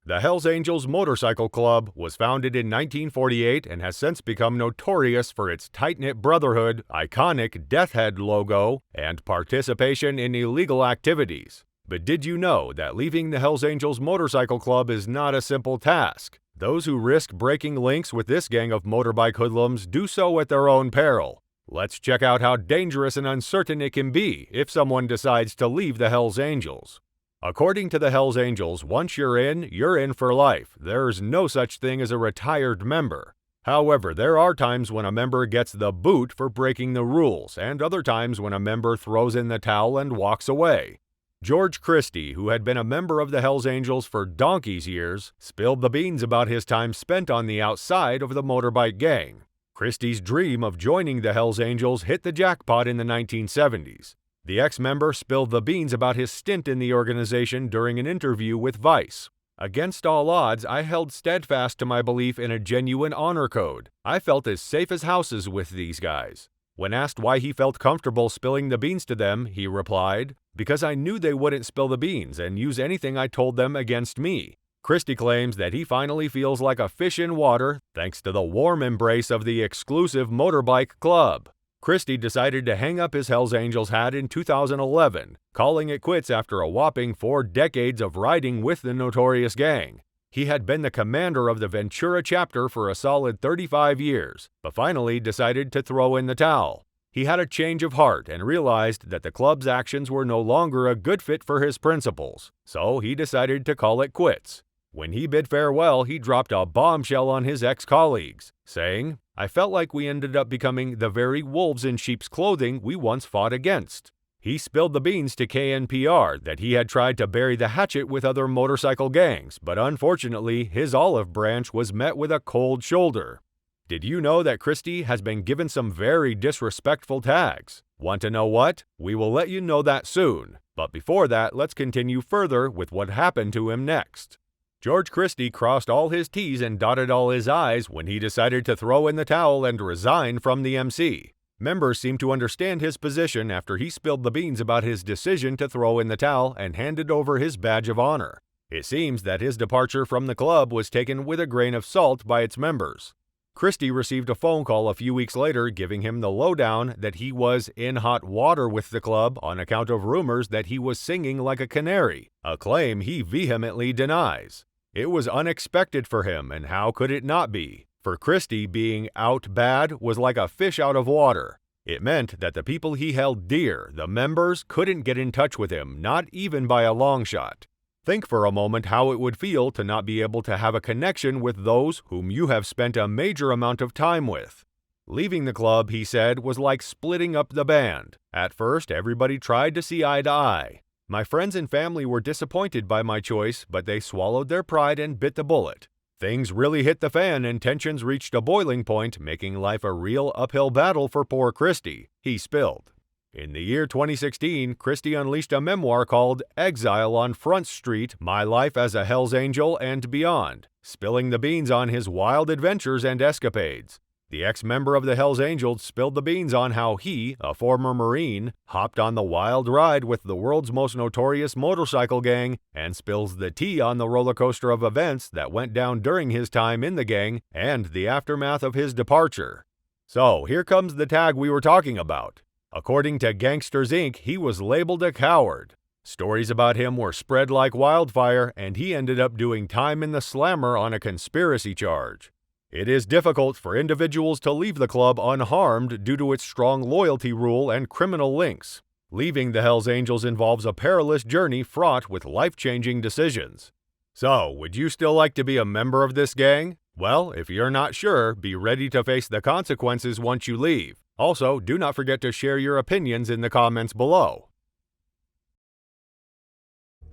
The Hells Angels Motorcycle Club was founded in 1948 and has since become notorious for its tight-knit brotherhood, iconic death head logo, and participation in illegal activities. But did you know that leaving the Hells Angels Motorcycle Club is not a simple task? Those who risk breaking links with this gang of motorbike hoodlums do so at their own peril. Let's check out how dangerous and uncertain it can be if someone decides to leave the Hells Angels. According to the Hells Angels, once you're in for life. There's no such thing as a retired member. However, there are times when a member gets the boot for breaking the rules, and other times when a member throws in the towel and walks away. George Christie, who had been a member of the Hells Angels for donkey's years, spilled the beans about his time spent on the outside of the motorbike gang. Christie's dream of joining the Hells Angels hit the jackpot in the 1970s. The ex-member spilled the beans about his stint in the organization during an interview with Vice. Against all odds, I held steadfast to my belief in a genuine honor code. I felt as safe as houses with these guys. When asked why he felt comfortable spilling the beans to them, he replied, "Because I knew they wouldn't spill the beans and use anything I told them against me." Christie claims that he finally feels like a fish in water thanks to the warm embrace of the exclusive motorbike club. Christie decided to hang up his Hells Angels hat in 2011, calling it quits after a whopping 4 decades of riding with the notorious gang. He had been the commander of the Ventura chapter for a solid 35 years, but finally decided to throw in the towel. He had a change of heart and realized that the club's actions were no longer a good fit for his principles, so he decided to call it quits. When he bid farewell, he dropped a bombshell on his ex-colleagues, saying, "I felt like we ended up becoming the very wolves in sheep's clothing we once fought against." He spilled the beans to KNPR that he had tried to bury the hatchet with other motorcycle gangs, but unfortunately, his olive branch was met with a cold shoulder. Did you know that Christie has been given some very disrespectful tags? Want to know what? We will let you know that soon. But before that, let's continue further with what happened to him next. George Christie crossed all his T's and dotted all his I's when he decided to throw in the towel and resign from the MC. Members seemed to understand his position after he spilled the beans about his decision to throw in the towel and handed over his badge of honor. It seems that his departure from the club was taken with a grain of salt by its members. Christie received a phone call a few weeks later giving him the lowdown that he was in hot water with the club on account of rumors that he was singing like a canary, a claim he vehemently denies. It was unexpected for him, and how could it not be? For Christie, being out bad was like a fish out of water. It meant that the people he held dear, the members, couldn't get in touch with him, not even by a long shot. Think for a moment how it would feel to not be able to have a connection with those whom you have spent a major amount of time with. Leaving the club, he said, was like splitting up the band. At first, everybody tried to see eye to eye. My friends and family were disappointed by my choice, but they swallowed their pride and bit the bullet. Things really hit the fan and tensions reached a boiling point, making life a real uphill battle for poor Christie, he spilled. In the year 2016, Christie unleashed a memoir called Exile on Front Street, My Life as a Hells Angel and Beyond, spilling the beans on his wild adventures and escapades. The ex-member of the Hells Angels spilled the beans on how he, a former Marine, hopped on the wild ride with the world's most notorious motorcycle gang, and spills the tea on the roller coaster of events that went down during his time in the gang and the aftermath of his departure. So, here comes the tag we were talking about. According to Gangsters Inc., he was labeled a coward. Stories about him were spread like wildfire, and he ended up doing time in the slammer on a conspiracy charge. It is difficult for individuals to leave the club unharmed due to its strong loyalty rule and criminal links. Leaving the Hells Angels involves a perilous journey fraught with life-changing decisions. So, would you still like to be a member of this gang? Well, if you're not sure, be ready to face the consequences once you leave. Also, do not forget to share your opinions in the comments below.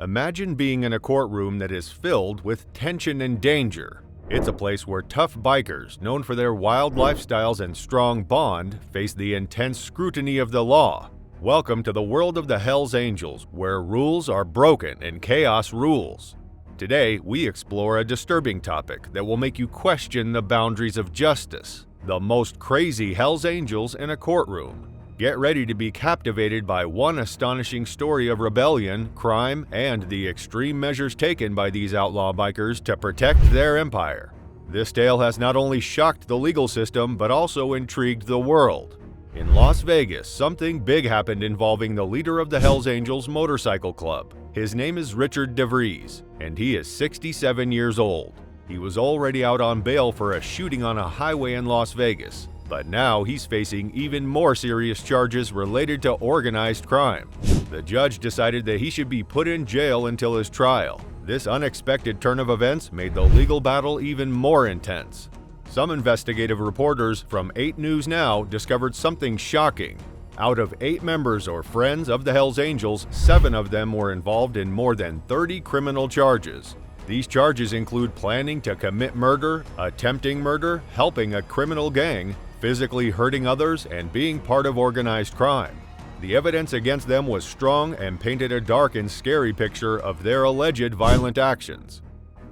Imagine being in a courtroom that is filled with tension and danger. It's a place where tough bikers, known for their wild lifestyles and strong bond, face the intense scrutiny of the law. Welcome to the world of the Hells Angels, where rules are broken and chaos rules. Today, we explore a disturbing topic that will make you question the boundaries of justice. The most crazy Hells Angels in a courtroom. Get ready to be captivated by one astonishing story of rebellion, crime, and the extreme measures taken by these outlaw bikers to protect their empire. This tale has not only shocked the legal system, but also intrigued the world. In Las Vegas, something big happened involving the leader of the Hells Angels Motorcycle Club. His name is Richard DeVries, and he is 67 years old. He was already out on bail for a shooting on a highway in Las Vegas, but now he's facing even more serious charges related to organized crime. The judge decided that he should be put in jail until his trial. This unexpected turn of events made the legal battle even more intense. Some investigative reporters from 8 News Now discovered something shocking. Out of 8 members or friends of the Hells Angels, 7 of them were involved in more than 30 criminal charges. These charges include planning to commit murder, attempting murder, helping a criminal gang, physically hurting others, and being part of organized crime. The evidence against them was strong and painted a dark and scary picture of their alleged violent actions.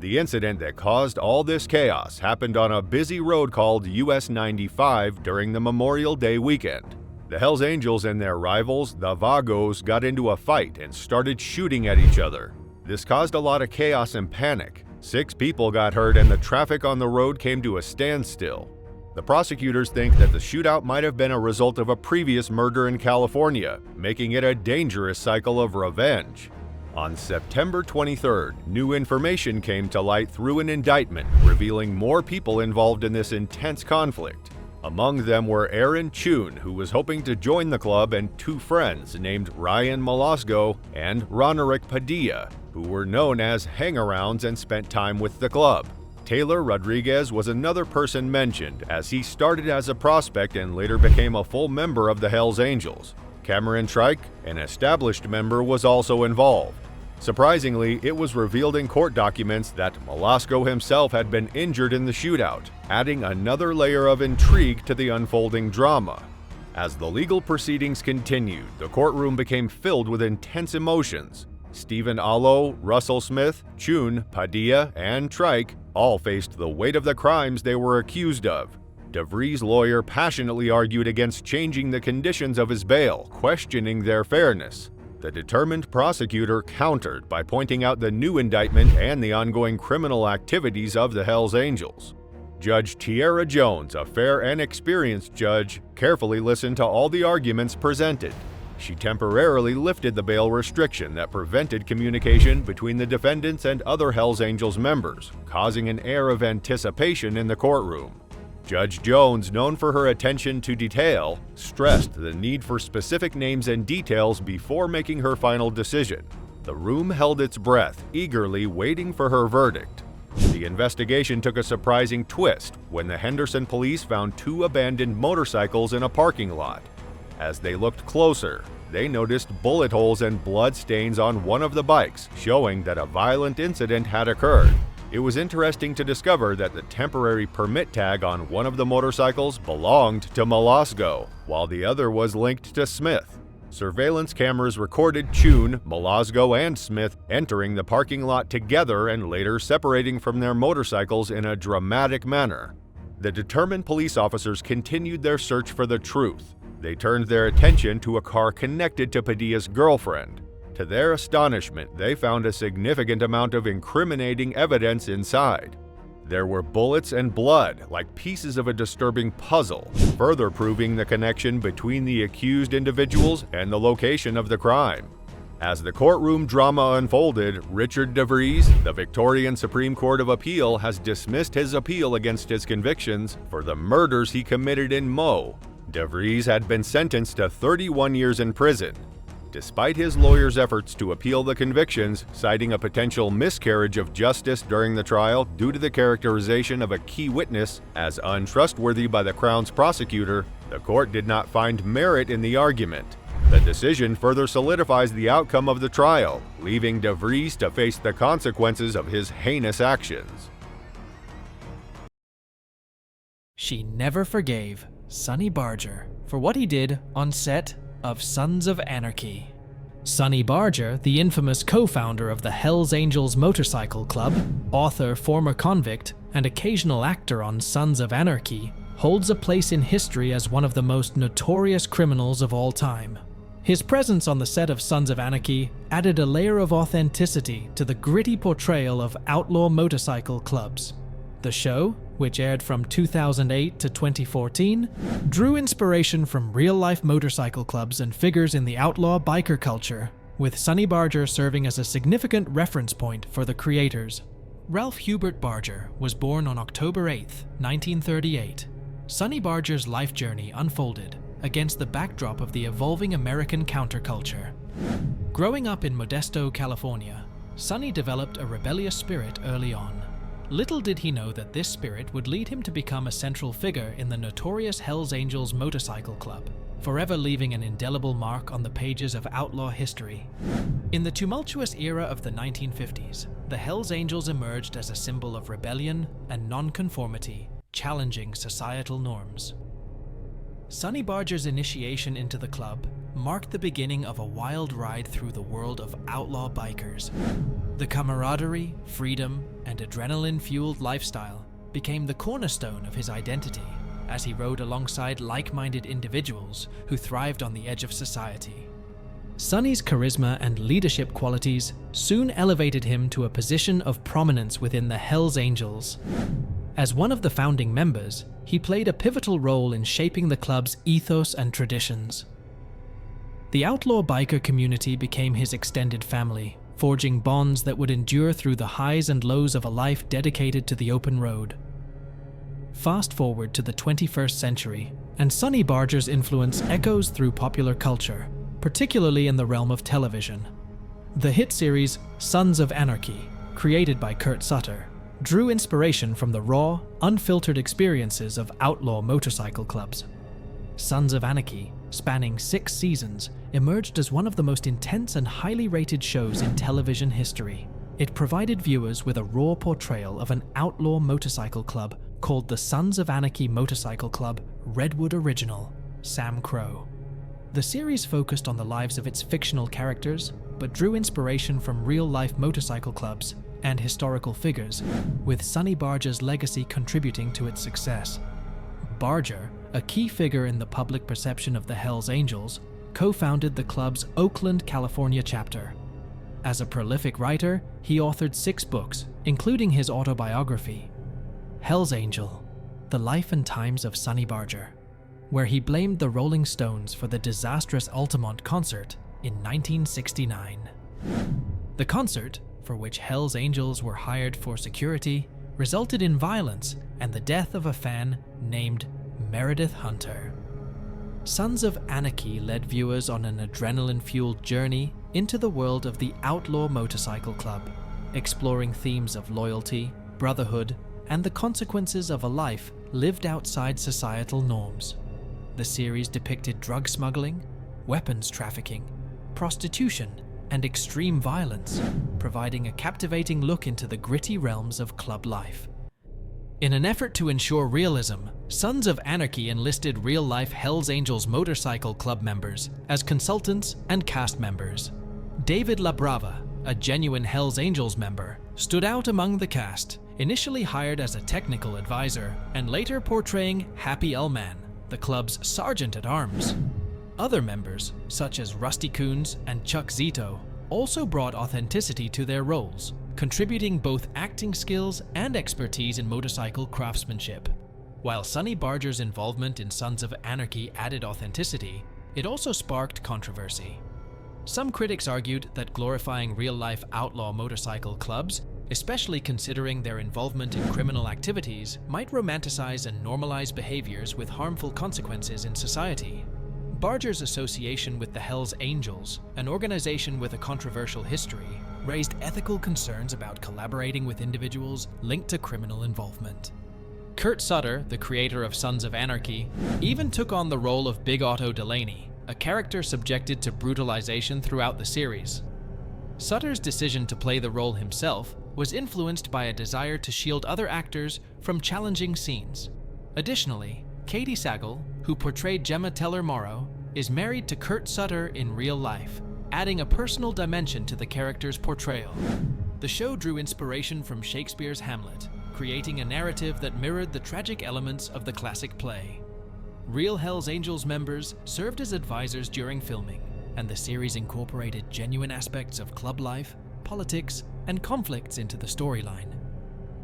The incident that caused all this chaos happened on a busy road called US 95 during the Memorial Day weekend. The Hells Angels and their rivals, the Vagos, got into a fight and started shooting at each other. This caused a lot of chaos and panic. 6 people got hurt and the traffic on the road came to a standstill. The prosecutors think that the shootout might have been a result of a previous murder in California, making it a dangerous cycle of revenge. On September 23rd, new information came to light through an indictment, revealing more people involved in this intense conflict. Among them were Aaron Chun, who was hoping to join the club, and 2 friends named Ryan Malasco and Ronerick Padilla, who were known as hangarounds and spent time with the club. Taylor Rodriguez was another person mentioned, as he started as a prospect and later became a full member of the Hells Angels. Cameron Trike, an established member, was also involved. Surprisingly, it was revealed in court documents that Malasco himself had been injured in the shootout, adding another layer of intrigue to the unfolding drama. As the legal proceedings continued, the courtroom became filled with intense emotions. Stephen Allo, Russell Smith, Chun, Padilla, and Trike all faced the weight of the crimes they were accused of. DeVries' lawyer passionately argued against changing the conditions of his bail, questioning their fairness. The determined prosecutor countered by pointing out the new indictment and the ongoing criminal activities of the Hells Angels. Judge Tierra Jones, a fair and experienced judge, carefully listened to all the arguments presented. She temporarily lifted the bail restriction that prevented communication between the defendants and other Hells Angels members, causing an air of anticipation in the courtroom. Judge Jones, known for her attention to detail, stressed the need for specific names and details before making her final decision. The room held its breath, eagerly waiting for her verdict. The investigation took a surprising twist when the Henderson police found 2 abandoned motorcycles in a parking lot. As they looked closer, they noticed bullet holes and blood stains on one of the bikes, showing that a violent incident had occurred. It was interesting to discover that the temporary permit tag on one of the motorcycles belonged to Malasgo, while the other was linked to Smith. Surveillance cameras recorded Chun, Malasgo, and Smith entering the parking lot together and later separating from their motorcycles in a dramatic manner. The determined police officers continued their search for the truth. They turned their attention to a car connected to Padilla's girlfriend. To their astonishment, they found a significant amount of incriminating evidence inside. There were bullets and blood, like pieces of a disturbing puzzle, further proving the connection between the accused individuals and the location of the crime. As the courtroom drama unfolded, Richard DeVries, the Victorian Supreme Court of Appeal, has dismissed his appeal against his convictions for the murders he committed in Mo. DeVries had been sentenced to 31 years in prison. Despite his lawyer's efforts to appeal the convictions, citing a potential miscarriage of justice during the trial due to the characterization of a key witness as untrustworthy by the Crown's prosecutor, the court did not find merit in the argument. The decision further solidifies the outcome of the trial, leaving DeVries to face the consequences of his heinous actions. She never forgave Sonny Barger for what he did on set of Sons of Anarchy. Sonny Barger, the infamous co-founder of the Hells Angels Motorcycle Club, author, former convict, and occasional actor on Sons of Anarchy, holds a place in history as one of the most notorious criminals of all time. His presence on the set of Sons of Anarchy added a layer of authenticity to the gritty portrayal of outlaw motorcycle clubs. The show, which aired from 2008 to 2014, drew inspiration from real-life motorcycle clubs and figures in the outlaw biker culture, with Sonny Barger serving as a significant reference point for the creators. Ralph Hubert Barger was born on October 8, 1938. Sonny Barger's life journey unfolded against the backdrop of the evolving American counterculture. Growing up in Modesto, California, Sonny developed a rebellious spirit early on. Little did he know that this spirit would lead him to become a central figure in the notorious Hells Angels Motorcycle Club, forever leaving an indelible mark on the pages of outlaw history. In the tumultuous era of the 1950s, the Hells Angels emerged as a symbol of rebellion and nonconformity, challenging societal norms. Sonny Barger's initiation into the club marked the beginning of a wild ride through the world of outlaw bikers. The camaraderie, freedom, and adrenaline-fueled lifestyle became the cornerstone of his identity as he rode alongside like-minded individuals who thrived on the edge of society. Sonny's charisma and leadership qualities soon elevated him to a position of prominence within the Hells Angels. As one of the founding members, he played a pivotal role in shaping the club's ethos and traditions. The outlaw biker community became his extended family, forging bonds that would endure through the highs and lows of a life dedicated to the open road. Fast forward to the 21st century, and Sonny Barger's influence echoes through popular culture, particularly in the realm of television. The hit series Sons of Anarchy, created by Kurt Sutter, drew inspiration from the raw, unfiltered experiences of outlaw motorcycle clubs. Sons of Anarchy, spanning 6 seasons, emerged as one of the most intense and highly rated shows in television history. It provided viewers with a raw portrayal of an outlaw motorcycle club called the Sons of Anarchy Motorcycle Club Redwood Original, Sam Crow. The series focused on the lives of its fictional characters, but drew inspiration from real-life motorcycle clubs and historical figures, with Sonny Barger's legacy contributing to its success. Barger, a key figure in the public perception of the Hells Angels, co-founded the club's Oakland, California chapter. As a prolific writer, he authored 6 books, including his autobiography, Hells Angel, The Life and Times of Sonny Barger, where he blamed the Rolling Stones for the disastrous Altamont concert in 1969. The concert, for which Hell's Angels were hired for security, resulted in violence and the death of a fan named Meredith Hunter. Sons of Anarchy led viewers on an adrenaline-fueled journey into the world of the Outlaw Motorcycle Club, exploring themes of loyalty, brotherhood, and the consequences of a life lived outside societal norms. The series depicted drug smuggling, weapons trafficking, prostitution, and extreme violence, providing a captivating look into the gritty realms of club life. In an effort to ensure realism, Sons of Anarchy enlisted real-life Hells Angels Motorcycle Club members as consultants and cast members. David LaBrava, a genuine Hells Angels member, stood out among the cast, initially hired as a technical advisor and later portraying Happy Elman, the club's sergeant-at-arms. Other members, such as Rusty Coons and Chuck Zito, also brought authenticity to their roles, contributing both acting skills and expertise in motorcycle craftsmanship. While Sonny Barger's involvement in Sons of Anarchy added authenticity, it also sparked controversy. Some critics argued that glorifying real-life outlaw motorcycle clubs, especially considering their involvement in criminal activities, might romanticize and normalize behaviors with harmful consequences in society. Barger's association with the Hells Angels, an organization with a controversial history, raised ethical concerns about collaborating with individuals linked to criminal involvement. Kurt Sutter, the creator of Sons of Anarchy, even took on the role of Big Otto Delaney, a character subjected to brutalization throughout the series. Sutter's decision to play the role himself was influenced by a desire to shield other actors from challenging scenes. Additionally, Katie Sagal, who portrayed Gemma Teller-Morrow, is married to Kurt Sutter in real life, adding a personal dimension to the character's portrayal. The show drew inspiration from Shakespeare's Hamlet, creating a narrative that mirrored the tragic elements of the classic play. Real Hells Angels members served as advisors during filming, and the series incorporated genuine aspects of club life, politics, and conflicts into the storyline.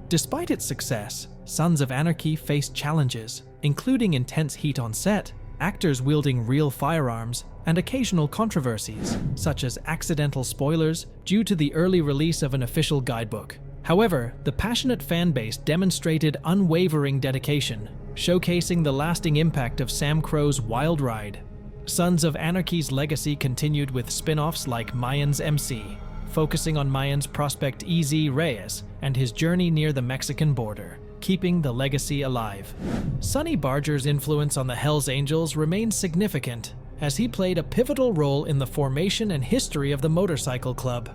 Despite its success, Sons of Anarchy faced challenges, including intense heat on set, actors wielding real firearms, and occasional controversies, such as accidental spoilers due to the early release of an official guidebook. However, the passionate fan base demonstrated unwavering dedication, showcasing the lasting impact of Sam Crow's Wild Ride. Sons of Anarchy's legacy continued with spin-offs like Mayan's MC, focusing on Mayan's prospect EZ Reyes and his journey near the Mexican border, keeping the legacy alive. Sonny Barger's influence on the Hells Angels remains significant, as he played a pivotal role in the formation and history of the motorcycle club.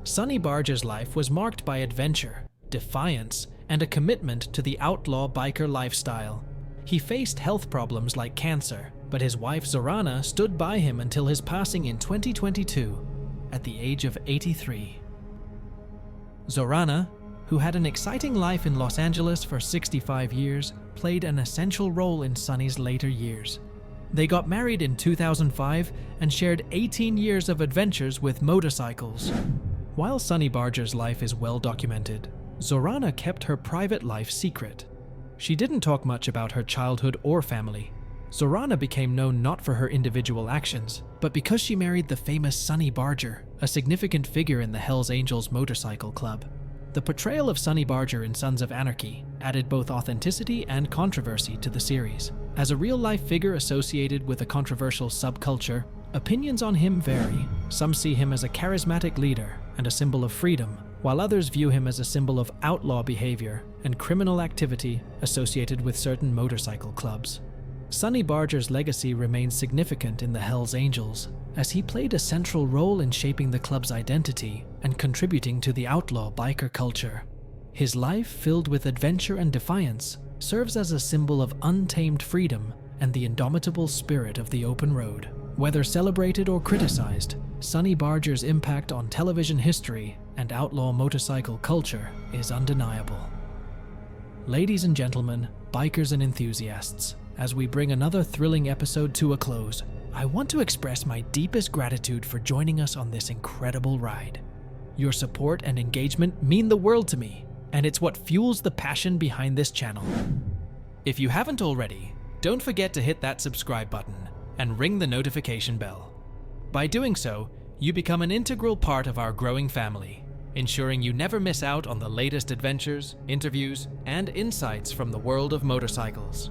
Sonny Barger's life was marked by adventure, defiance, and a commitment to the outlaw biker lifestyle. He faced health problems like cancer, but his wife Zorana stood by him until his passing in 2022, at the age of 83. Zorana, who had an exciting life in Los Angeles for 65 years, played an essential role in Sonny's later years. They got married in 2005 and shared 18 years of adventures with motorcycles. While Sonny Barger's life is well documented, Zorana kept her private life secret. She didn't talk much about her childhood or family. Zorana became known not for her individual actions, but because she married the famous Sonny Barger, a significant figure in the Hells Angels Motorcycle Club. The portrayal of Sonny Barger in Sons of Anarchy added both authenticity and controversy to the series. As a real-life figure associated with a controversial subculture, opinions on him vary. Some see him as a charismatic leader and a symbol of freedom, while others view him as a symbol of outlaw behavior and criminal activity associated with certain motorcycle clubs. Sonny Barger's legacy remains significant in the Hells Angels, as he played a central role in shaping the club's identity and contributing to the outlaw biker culture. His life, filled with adventure and defiance, serves as a symbol of untamed freedom and the indomitable spirit of the open road. Whether celebrated or criticized, Sonny Barger's impact on television history and outlaw motorcycle culture is undeniable. Ladies and gentlemen, bikers and enthusiasts, as we bring another thrilling episode to a close, I want to express my deepest gratitude for joining us on this incredible ride. Your support and engagement mean the world to me, and it's what fuels the passion behind this channel. If you haven't already, don't forget to hit that subscribe button and ring the notification bell. By doing so, you become an integral part of our growing family, ensuring you never miss out on the latest adventures, interviews, and insights from the world of motorcycles.